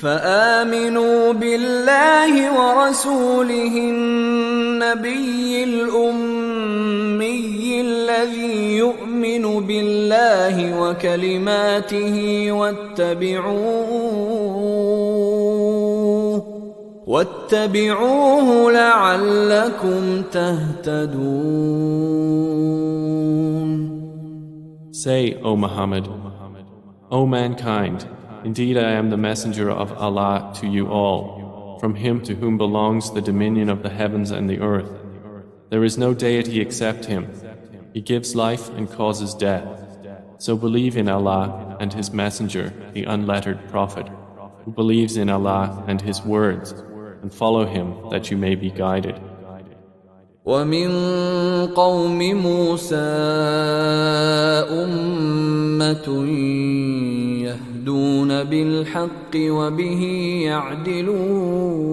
فآمنوا بالله ورسوله النبي الأمي الذي يؤمن بالله وكلماته واتبعوه لعلكم تهتدون. Say, O Muhammad, O mankind, indeed I am the messenger of Allah to you all, from him to whom belongs the dominion of the heavens and the earth. There is no deity except him. He gives life and causes death. So believe in Allah and his messenger, the unlettered prophet, who believes in Allah and his words, and follow him that you may be guided. ومن قوم موسى أمة يهدون بالحق وبه يعدلون.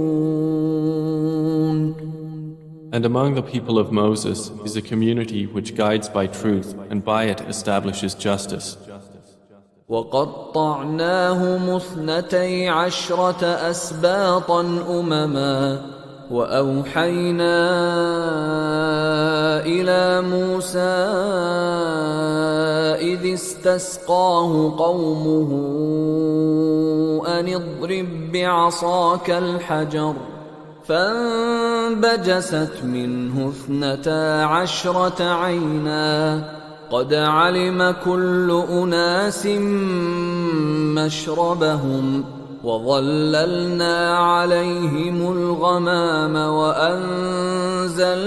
And among the people of Moses is a community which guides by truth and by it establishes justice. وقطعناهم 12 أسباطا أمما وأوحينا إلى موسى إذ استسقاه قومه أن اضرب بعصاك الحجر فانبجست منه 12 عينا قد علم كل أناس مشربهم وظللنا عليهم الغمام وأنزلنا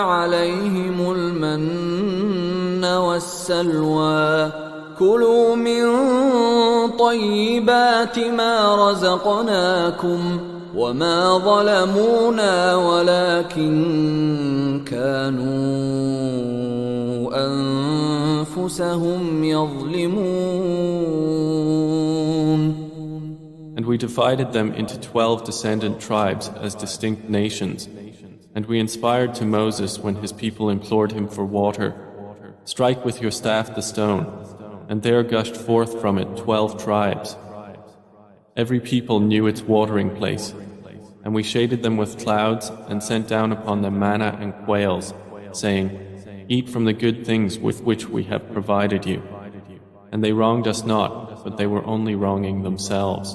عليهم المن والسلوى كلوا من طيبات ما رزقناكم وما ظلمونا ولكن كانوا أنفسهم يظلمون. And we divided them into 12 descendant tribes as distinct nations. And we inspired to Moses when his people implored him for water, "Strike with your staff the stone," and there gushed forth from it 12 tribes. Every people knew its watering place, and we shaded them with clouds and sent down upon them manna and quails, saying, "Eat from the good things with which we have provided you." And they wronged us not, but they were only wronging themselves.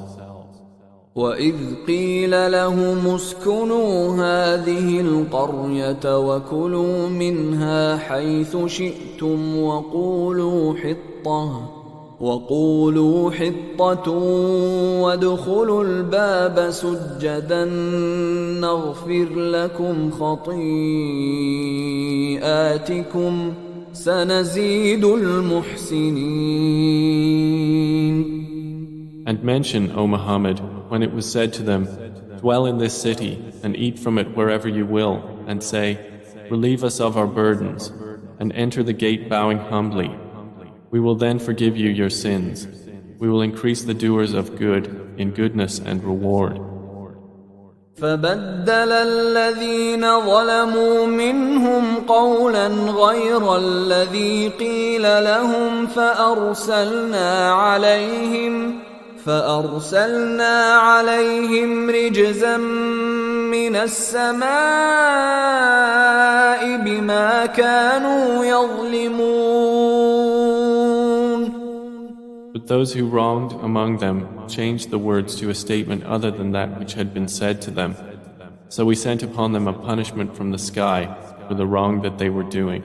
وَإِذْ قِيلَ لَهُمُ اسْكُنُوا هَٰذِهِ الْقَرْيَةَ وَكُلُوا مِنْهَا حَيْثُ شِئْتُمْ وَقُولُوا حِطَّةٌ وَادْخُلُوا الْبَابَ سُجَّدًا نَغْفِرْ لَكُمْ خَطِيئَاتِكُمْ سَنَزِيدُ الْمُحْسِنِينَ. And mention, O Muhammad, when it was said to them, "Dwell in this city and eat from it wherever you will," and say, "Relieve us of our burdens," and enter the gate bowing humbly. We will then forgive you your sins. We will increase the doers of good in goodness and reward. فَبَدَّلَ الَّذِينَ ظَلَمُوا مِنْهُمْ قَوْلًا غَيْرَ الَّذِي قِيلَ لَهُمْ فَأَرْسَلْنَا عَلَيْهِمْ رِجْزًا مِّنَ السَّمَاءِ بِمَا كَانُوا يَظْلِمُونَ. But those who wronged among them changed the words to a statement other than that which had been said to them. So we sent upon them a punishment from the sky for the wrong that they were doing.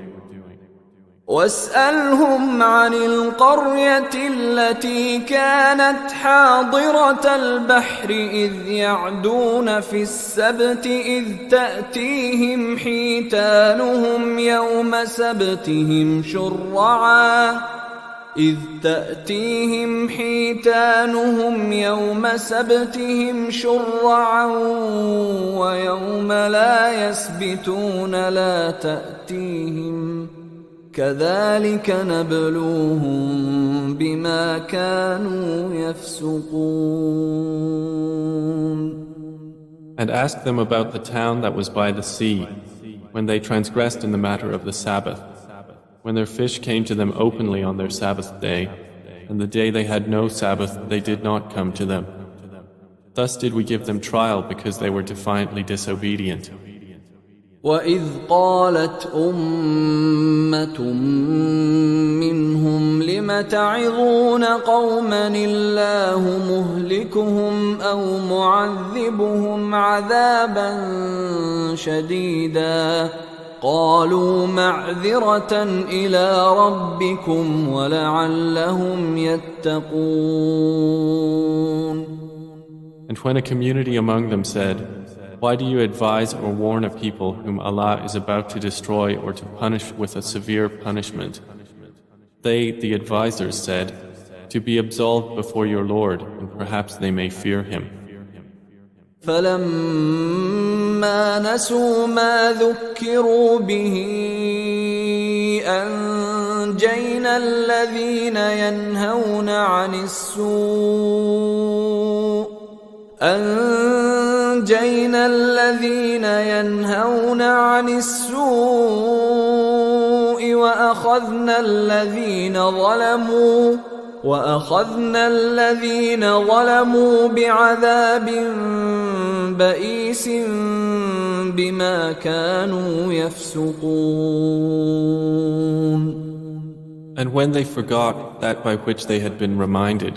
وَاسْأَلْهُمْ عَنِ الْقَرْيَةِ الَّتِي كَانَتْ حَاضِرَةَ الْبَحْرِ إِذْ يَعْدُونَ فِي السَّبْتِ إِذْ تَأْتِيهِمْ حِيتَانُهُمْ يَوْمَ سَبْتِهِمْ شُرَّعًا وَيَوْمَ لا يَسْبِتُونَ لَا تَأْتِيهِمْ كَذَلِكَ نَبْلُوهُمْ بِمَا كَانُوا يَفْسُقُونَ. And ask them about the town that was by the sea, when they transgressed in the matter of the Sabbath, when their fish came to them openly on their Sabbath day, and the day they had no Sabbath they did not come to them. Thus did we give them trial because they were defiantly disobedient. وَإِذْ قَالَتْ أُمَّةٌ مِّنْهُمْ لِمَ تَعِظُونَ قَوْمًا اللَّهُ مُهْلِكُهُمْ أَوْ مُعَذِّبُهُمْ عَذَابًا شَدِيدًا قَالُوا مَعْذِرَةً إِلَىٰ رَبِّكُمْ وَلَعَلَّهُمْ يَتَّقُونَ. And when a community among them said, "Why do you advise or warn a people whom Allah is about to destroy or to punish with a severe punishment?" They, the advisors, said, "To be absolved before your Lord, and perhaps they may fear Him." فَلَمَّا نَسُوا مَا ذُكِّرُوا بِهِ أَنجَيْنَا الَّذِينَ يَنْهَوْنَ عَنِ السُّوءِ وَأَخَذْنَا الَّذِينَ ظَلَمُوا بِعَذَابٍ بَئِيسٍ بِمَا كَانُوا يَفْسُقُونَ. And when they forgot that by which they had been reminded,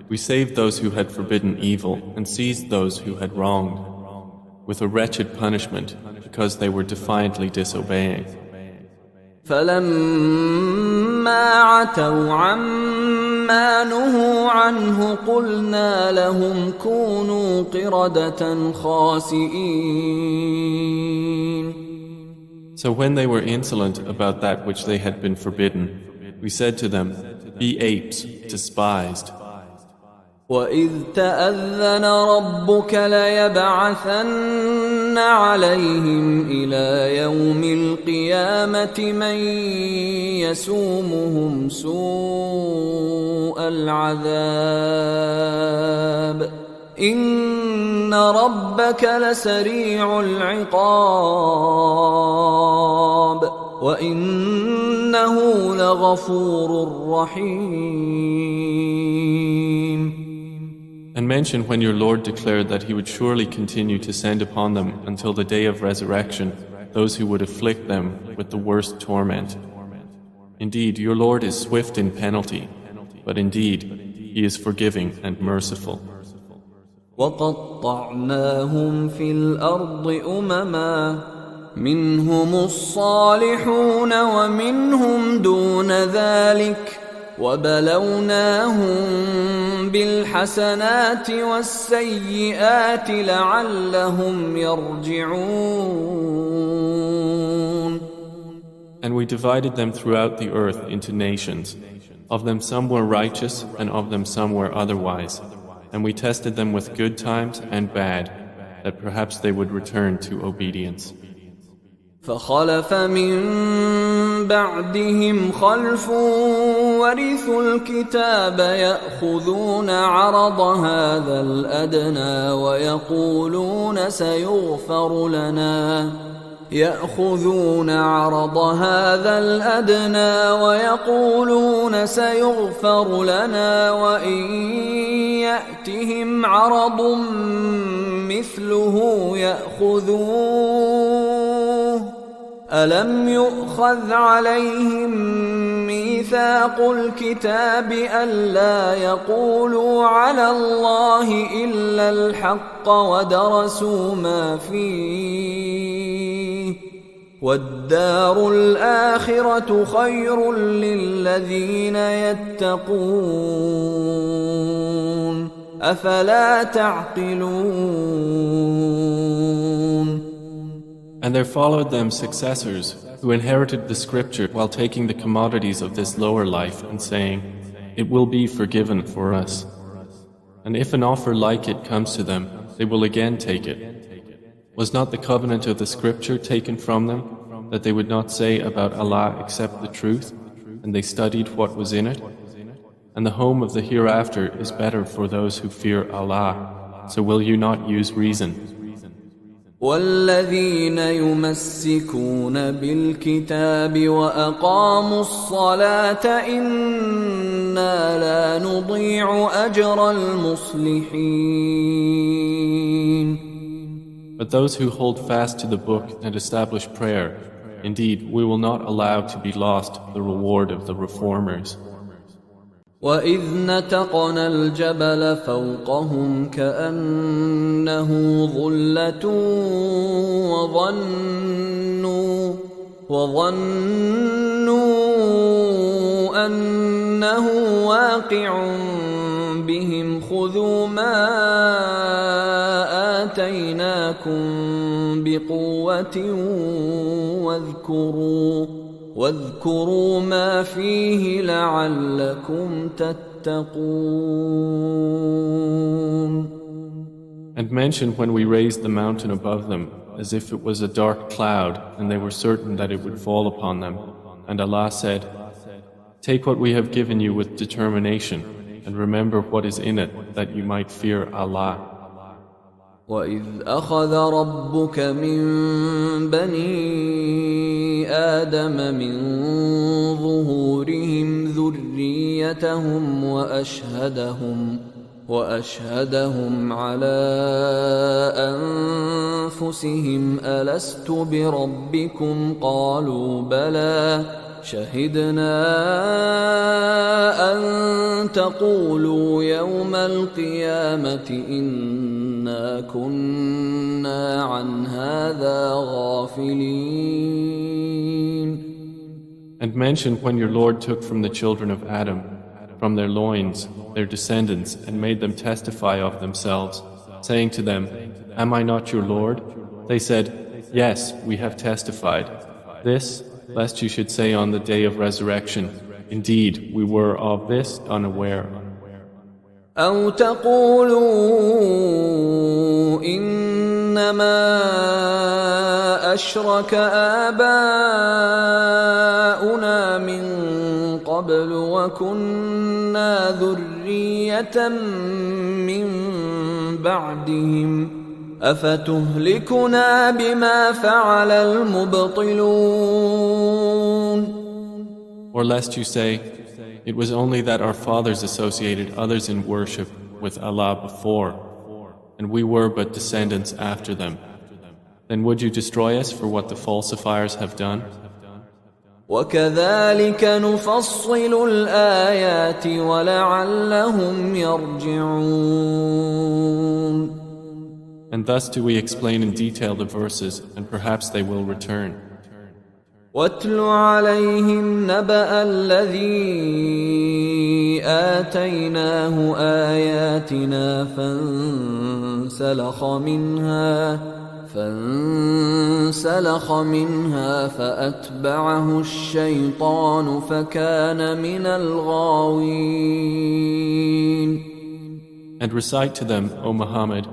we saved those who had forbidden evil and seized those who had wronged, with a wretched punishment because they were defiantly disobeying. فَلَمَّا عَتَوْا عَمَّا نُهُوا عَنْهُ قُلْنَا لَهُمْ كُونُوا قِرَدَةً خَاسِئِينَ. So when they were insolent about that which they had been forbidden, we said to them, "Be apes, despised." وَإِذْ تَأَذَّنَ رَبُّكَ لَيَبْعَثَنَّ عَلَيْهِمْ إِلَى يَوْمِ الْقِيَامَةِ مَنْ يَسُومُهُمْ سُوءَ الْعَذَابِ إن ربك لسريع العقاب وإنه لغفور رحيم. And mention when your Lord declared that He would surely continue to send upon them until the day of resurrection those who would afflict them with the worst torment. Indeed, your Lord is swift in penalty, but indeed, He is forgiving and merciful. وَقَطَّعْنَاهُمْ فِي الْأَرْضِ أُمَمًا مِنْهُمُ الصَّالِحُونَ وَمِنْهُمْ دُونَ ذَلِكَ وَبَلَوْنَاهُمْ بِالْحَسَنَاتِ وَالسَّيِّئَاتِ لَعَلَّهُمْ يَرْجِعُونَ. And we divided them throughout the earth into nations. Of them some were righteous, and of them some were otherwise. And we tested them with good times and bad, that perhaps they would return to obedience. فخلف من بعدهم خلف ورثوا الكتاب يأخذون عرض هذا الأدنى ويقولون سيغفر لنا وإن يأتهم عرض مثله يأخذوه ألم يؤخذ عليهم ميثاق الكتاب ألا يقولوا على الله إلا الحق ودرسوا ما فيه والدار الآخرة خير للذين يتقون أفلا تعقلون. And there followed them successors who inherited the scripture while taking the commodities of this lower life and saying, "It will be forgiven for us." And if an offer like it comes to them, they will again take it. Was not the covenant of the scripture taken from them, that they would not say about Allah except the truth, and they studied what was in it? And the home of the hereafter is better for those who fear Allah. So will you not use reason? والذين يمسكون بالكتاب وأقاموا الصلاة إنا لا نضيع أجر المصلحين. But those who hold fast to the book and establish prayer, indeed, we will not allow to be lost the reward of the reformers. وَإِذْ نَتَقْنَا الْجَبَلَ فَوْقَهُمْ كَأَنَّهُ ظُلَّةٌ وَظَنُّوا أَنَّهُ واقع بهم خُذُوا مَا آتَيْنَاكُمْ بِقُوَّةٍ واذكروا ما فيه لعلكم تتقون. And mention when we raised the mountain above them as if it was a dark cloud and they were certain that it would fall upon them. And Allah said, "Take what we have given you with determination and remember what is in it that you might fear Allah." وَإِذْ أَخَذَ رَبُّكَ مِنْ بَنِي آدَمَ مِنْ ظُهُورِهِمْ ذُرِّيَّتَهُمْ وَأَشْهَدَهُمْ عَلَى أَنفُسِهِمْ أَلَسْتُ بِرَبِّكُمْ قَالُوا بَلَى شَهِدْنَا أَن تَقُولُوا يَوْمَ الْقِيَامَةِ إِنَّا كُنَّا عَنْ هَذَا غَافِلِينَ. And mention when your Lord took from the children of Adam, from their loins, their descendants, and made them testify of themselves, saying to them, "Am I not your Lord?" They said, "Yes, we have testified." This, lest you should say on the day of resurrection, "Indeed, we were of this unaware." أَوْ تَقُولُوا إِنَّمَا أَشْرَكَ آبَاؤُنَا مِنْ قَبْلُ وَكُنَّا ذُرِّيَّةً مِنْ بعدهم أفتهلكنا بما فعل المبطلون. Or lest you say, it was only that our fathers associated others in worship with Allah before, and we were but descendants after them. Then would you destroy us for what the falsifiers have done? وكذلك نفصل الآيات ولعلهم يرجعون. And thus do we explain in detail the verses, and perhaps they will return. واتل عليهم نبأ الذي آتيناه آياتنا فانسلخ منها فأتبعه الشيطان فكان من الغاوين. And recite to them, O Muhammad,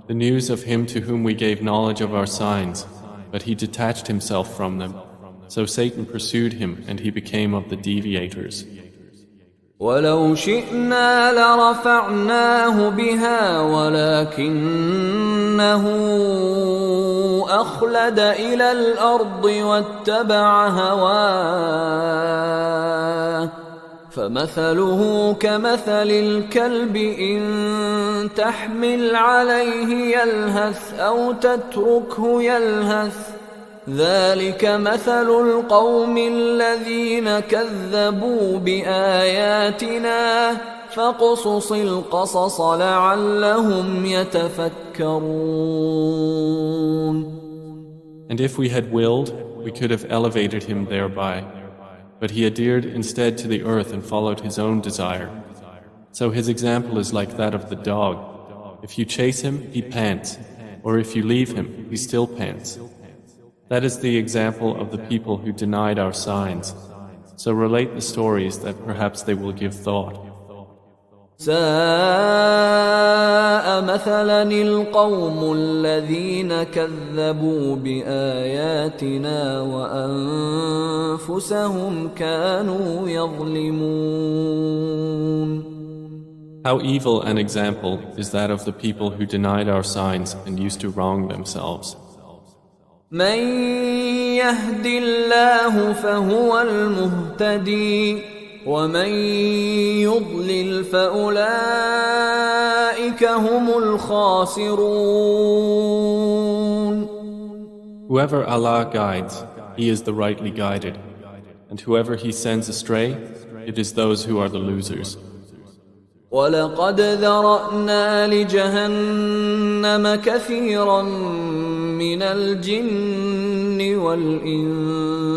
the news of him to whom we gave knowledge of our signs, but he detached himself from them. So Satan pursued him, and he became of the deviators. ولو شئنا لرفعناه بها ولكنه أخلد إلى الأرض واتبع هواه فمثله كمثل الكلب إن تحمل عليه يلهث أو تتركه يلهث ذلك مثل القوم الذين كذبوا بآياتنا فاقصص القصص لعلهم يتفكرون. And if we had willed, we could have elevated him thereby. But he adhered instead to the earth and followed his own desire. So his example is like that of the dog. If you chase him, he pants, or if you leave him, he still pants. That is the example of the people who denied our signs. So relate the stories that perhaps they will give thought. ساء مثلا القوم الذين كذبوا بآياتنا وأنفسهم كانوا يظلمون. How evil an example is that of the people who denied our signs and used to wrong themselves. من يهد الله فهو المهتدي ومن يضلل فأولئك هم الخاسرون. Whoever Allah guides, he is the rightly guided, and whoever he sends astray, it is those who are the losers. ولقد ذرأنا لجهنم كثيرا من الجن والإنس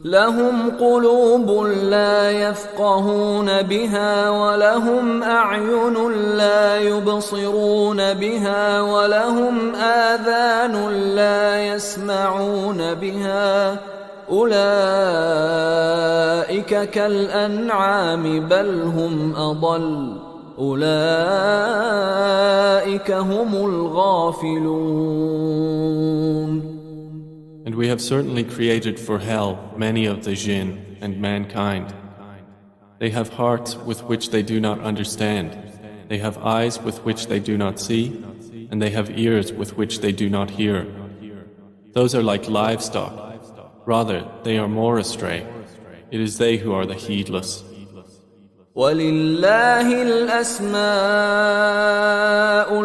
لهم قلوب لا يفقهون بها ولهم أعين لا يبصرون بها ولهم آذان لا يسمعون بها أولئك كالأنعام بل هم أضل أولئك هم الغافلون. And we have certainly created for hell many of the jinn and mankind. They have hearts with which they do not understand. They have eyes with which they do not see, and they have ears with which they do not hear. Those are like livestock. Rather, they are more astray. It is they who are the heedless. وَلِلَّهِ الْأَسْمَاءُ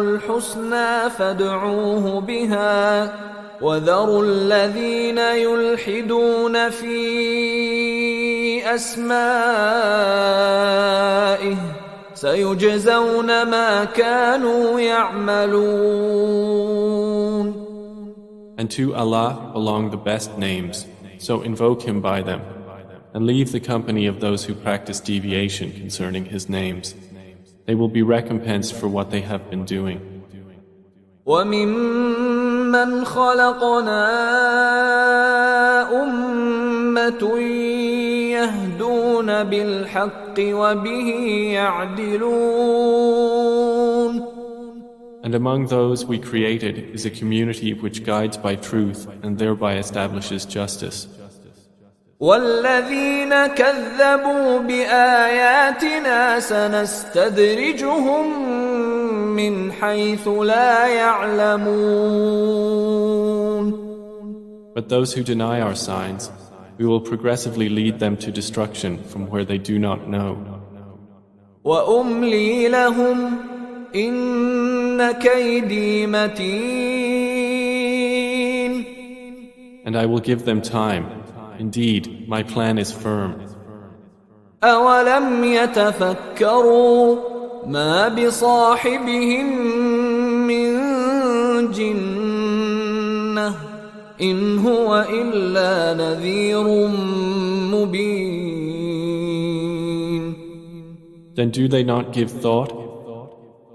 الْحُسْنَى فَادْعُوهُ بِهَا وَذَرُوا الَّذِينَ يُلْحِدُونَ فِي أَسْمَائِهِ سَيُجْزَوْنَ مَا كَانُوا يَعْمَلُونَ. And to Allah belong the best names, so invoke Him by them, and leave the company of those who practice deviation concerning His names. They will be recompensed for what they have been doing. وَمِمَّنْ خَلَقْنَا أُمَّةٌ يَهْدُونَ بِالْحَقِّ وَبِهِ يَعْدِلُونَ. And among those we created is a community which guides by truth and thereby establishes justice. وَالَّذِينَ كَذَّبُوا بِآيَاتِنَا سَنَسْتَدْرِجُهُم من حيث لا يعلمون. But those who deny our signs, we will progressively lead them to destruction from where they do not know. وأملي لهم إن كيدي متين. And I will give them time. Indeed, my plan is firm. أولم يتفكروا ما بصاحبهم من جنة إن هو إلا نذير مبين. Then do they not give thought?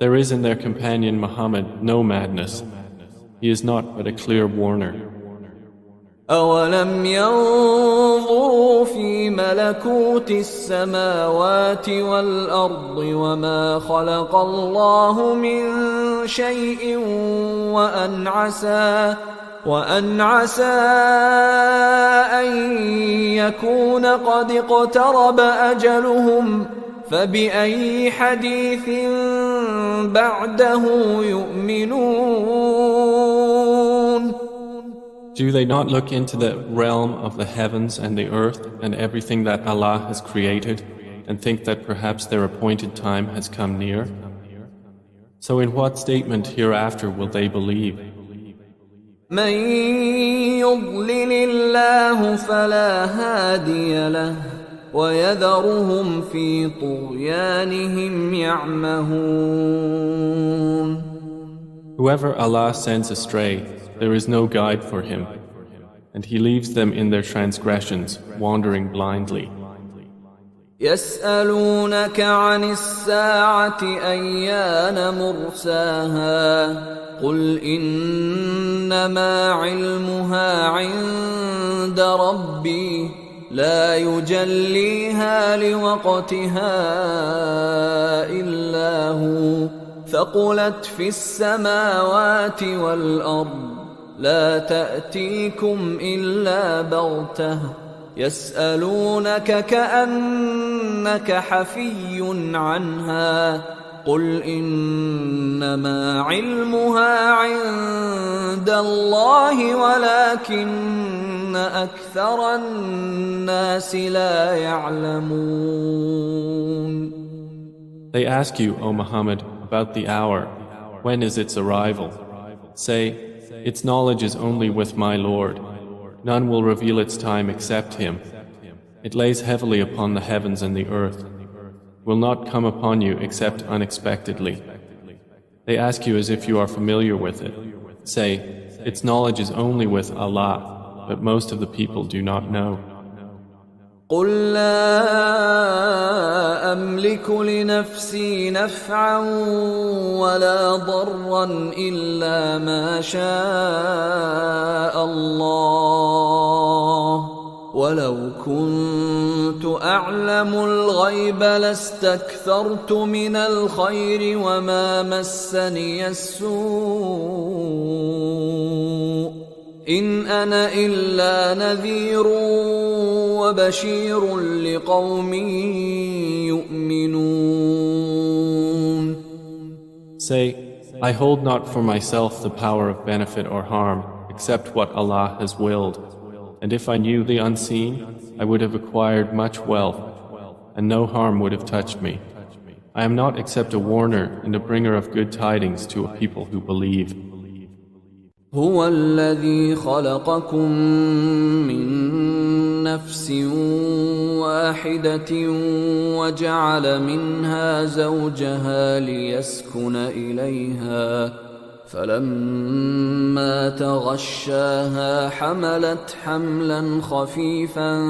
There is in their companion Muhammad no madness. He is not but a clear warner. أولم ينظروا في ملكوت السماوات والأرض وما خلق الله من شيء وأن عسى أن يكون قد اقترب أجلهم فبأي حديث بعده يؤمنون. Do they not look into the realm of the heavens and the earth and everything that Allah has created and think that perhaps their appointed time has come near? So in what statement hereafter will they believe? من يضلل الله فلا هادي له ويذرهم في طغيانهم يعمهون. Whoever Allah sends astray, there is no guide for him, and He leaves them in their transgressions, wandering blindly. يسألونك عن الساعة أيان مرساها قل إنما علمها عند ربي لا يجليها لوقتها إلا هو ثقلت في السماوات والأرض لا تأتيكم إلا بغتة يسألونك كأنك حفي عنها قل إنما علمها عند الله ولكن أكثر الناس لا يعلمون. They ask you, O Muhammad, about the hour. When is its arrival? Say, its knowledge is only with my Lord. None will reveal its time except Him. It lays heavily upon the heavens and the earth. Will not come upon you except unexpectedly. They ask you as if you are familiar with it. Say, its knowledge is only with Allah, but most of the people do not know. قل لا أملك لنفسي نفعا ولا ضرا إلا ما شاء الله ولو كنت أعلم الغيب لاستكثرت من الخير وما مسني السوء إن أنا إلا نذير وبشير لقوم يؤمنون. Say, I hold not for myself the power of benefit or harm except what Allah has willed. And if I knew the unseen, I would have acquired much wealth, and no harm would have touched me. I am not except a warner and a bringer of good tidings to a people who believe. هو الذي خلقكم من نفس واحدة وجعل منها زوجها ليسكن إليها فلما تغشاها حملت حملا خفيفا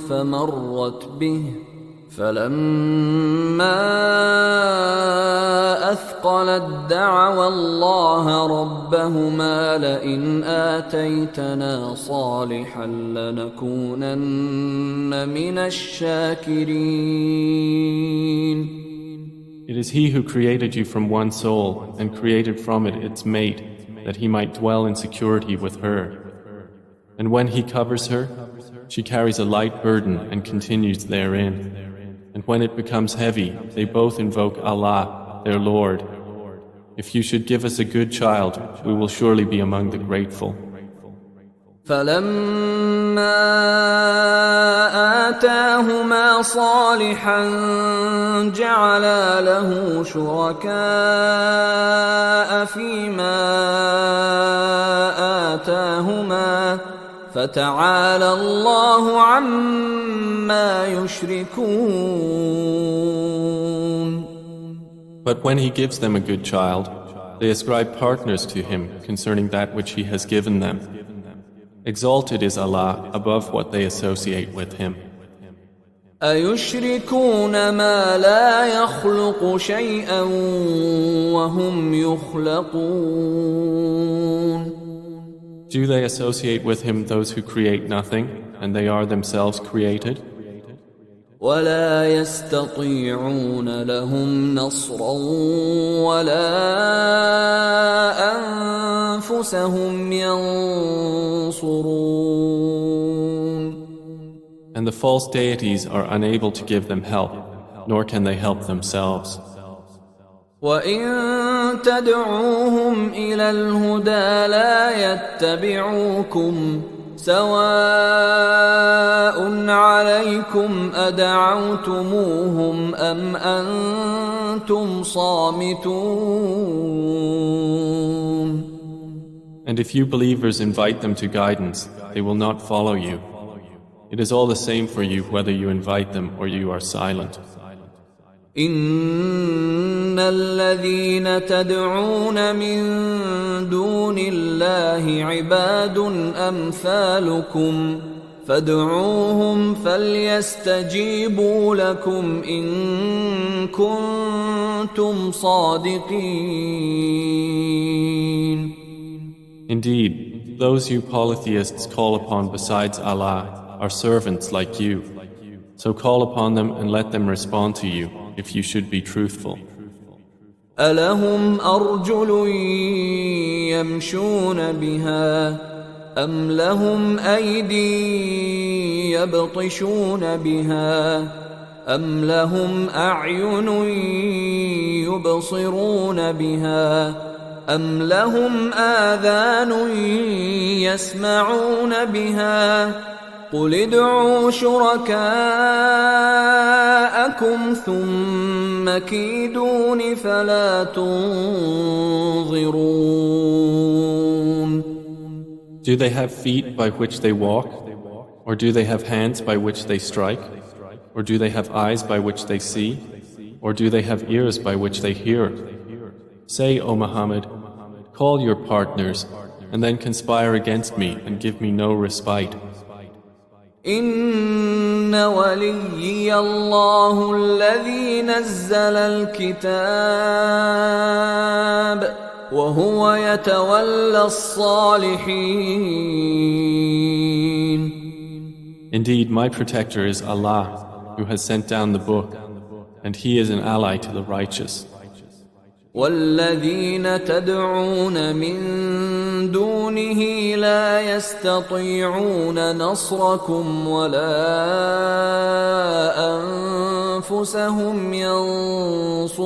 فمرت به فلما أثقلت دعوا الله ربهما لئن آتيتنا صالحا لنكونن من الشاكرين. It is He who created you from one soul and created from it its mate that He might dwell in security with her. And when He covers her, she carries a light burden and continues therein. And when it becomes heavy, they both invoke Allah, their Lord. If you should give us a good child, we will surely be among the grateful. فلما آتاهما صالحا جعلا له شركاء فيما آتاهما فتعالى الله عما يشركون. But when he gives them a good child, they ascribe partners to him concerning that which he has given them. Exalted is Allah above what they associate with him. أَيُشْرِكُونَ مَا لَا يَخْلُقُ شَيْئًا وَهُمْ يُخْلَقُونَ. Do they associate with him those who create nothing, and they are themselves created? وَلَا يَسْتَطِيعُونَ لَهُمْ نَصْرًا وَلَا أَنفُسَهُمْ يَنصُرُونَ. And the false deities are unable to give them help, nor can they help themselves. وَإِن تَدْعُوهُمْ إِلَى الْهُدَى لَا يَتَّبِعُوكُمْ سواء عليكم أدعوتموهم أم أنتم صامتون. And if you believers invite them to guidance, they will not follow you. It is all the same for you whether you invite them or you are silent. إن الذين تدعون من دون الله عباد أمثالكم فادعوهم فليستجيبوا لكم إن كنتم صادقين. Indeed, those you polytheists call upon besides Allah are servants like you. So call upon them and let them respond to you if you should be truthful. ألهم أرجل يمشون بها أم لهم أيدي يبطشون بها أم لهم أعين يبصرون بها أم لهم آذان يسمعون بها قل ادعوا شركاءكم ثم كيدون فلا تنظرون. Do they have feet by which they walk? Or do they have hands by which they strike? Or do they have eyes by which they see? Or do they have ears by which they hear? Say, O Muhammad, call your partners and then conspire against me and give me no respite. إن وليي الله الذي نزل الكتاب وهو يتولى الصالحين. Indeed, my protector is Allah, who has sent down the book, and He is an ally to the righteous. والذين تدعون من دونه لا يستطيعون نصركم ولا أنفسهم ينصرون.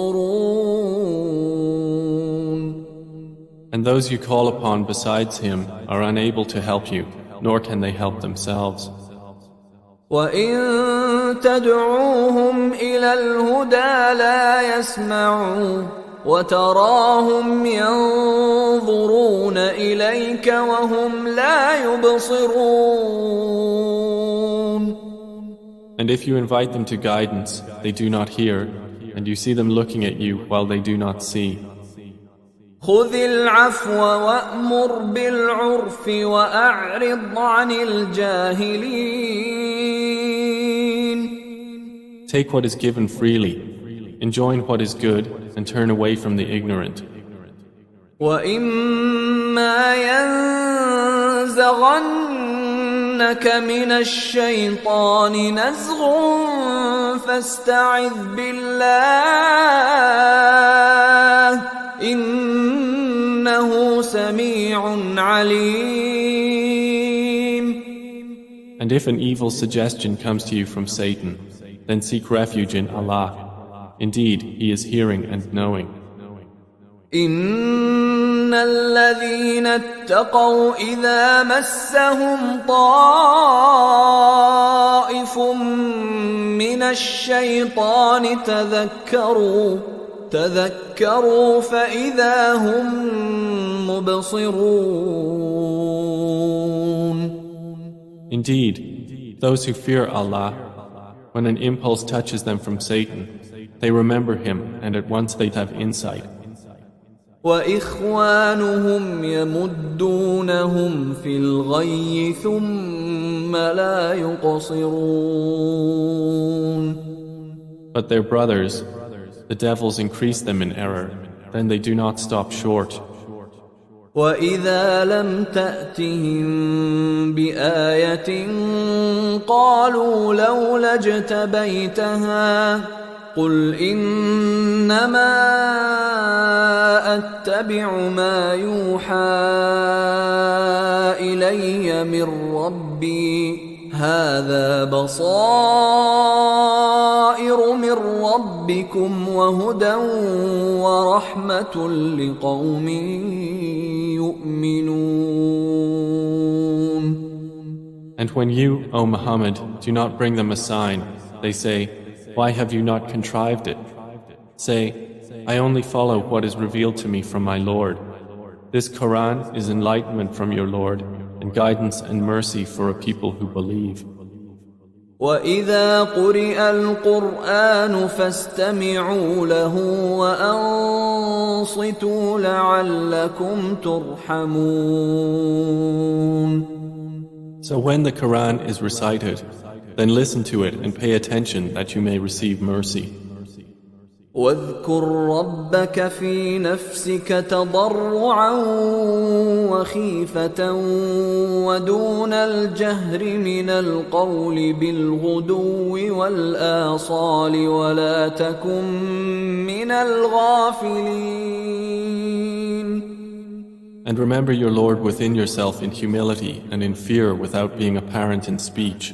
And those you call upon besides Him are unable to help you, nor can they help themselves. وإن تدعوهم إلى الهدى لا يسمعون وتراهم ينظرون إليك وهم لا يبصرون. And if you invite them to guidance, they do not hear, and you see them looking at you while they do not see. خذ العفو وأمر بالعرف وأعرض عن الجاهلين. Take what is given freely, enjoin what is good, and turn away from the ignorant. وَإِمَّا يَنزَغَنَّكَ مِنَ الشَّيْطَانِ نَزْغٌ فَاسْتَعِذْ بِاللَّهِ إِنَّهُ سَمِيعٌ عَلِيمٌ. And if an evil suggestion comes to you from Satan, then seek refuge in Allah. Indeed, He is hearing and knowing. إن الذين اتقوا إذا مسهم طائف من الشيطان تذكروا فإذا هم مبصرون. Indeed, those who fear Allah, when an impulse touches them from Satan, they remember him and at once they have insight. وإخوانهم يمدونهم في الغي ثم لا يقصرون. But their brothers, the devils increase them in error, then they do not stop short. وإذا لم تأتهم بآية قالوا لولا اجتبيتها قل إنما أتبع ما يوحى إلي من ربي هذا بصائر من ربكم وهدى ورحمة لقوم يؤمنون. And when you, O Muhammad, do not bring them a sign, they say, why have you not contrived it? Say, I only follow what is revealed to me from my Lord. This Quran is enlightenment from your Lord and guidance and mercy for a people who believe. وَإِذَا قُرِئَ الْقُرْآنُ فَاسْتَمِعُوا لَهُ وَأَنصِتُوا لَعَلَّكُمْ تُرْحَمُونَ. So when the Quran is recited, then listen to it and pay attention that you may receive mercy. واذكر ربك في نفسك تضرعا وخيفة ودون الجهر من القول بالغدو والآصال ولا تكن من الغافلين. And remember your Lord within yourself in humility and in fear without being apparent in speech,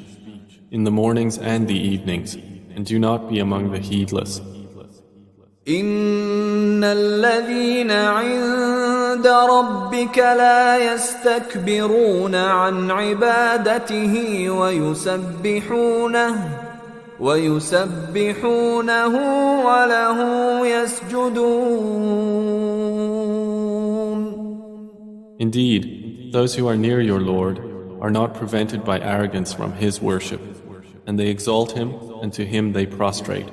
in the mornings and the evenings, and do not be among the heedless. إن الذين عند ربك لا يستكبرون عن عبادته ويسبحونه وله يسجدون. Indeed, those who are near your Lord are not prevented by arrogance from His worship, and they exalt Him and to Him they prostrate.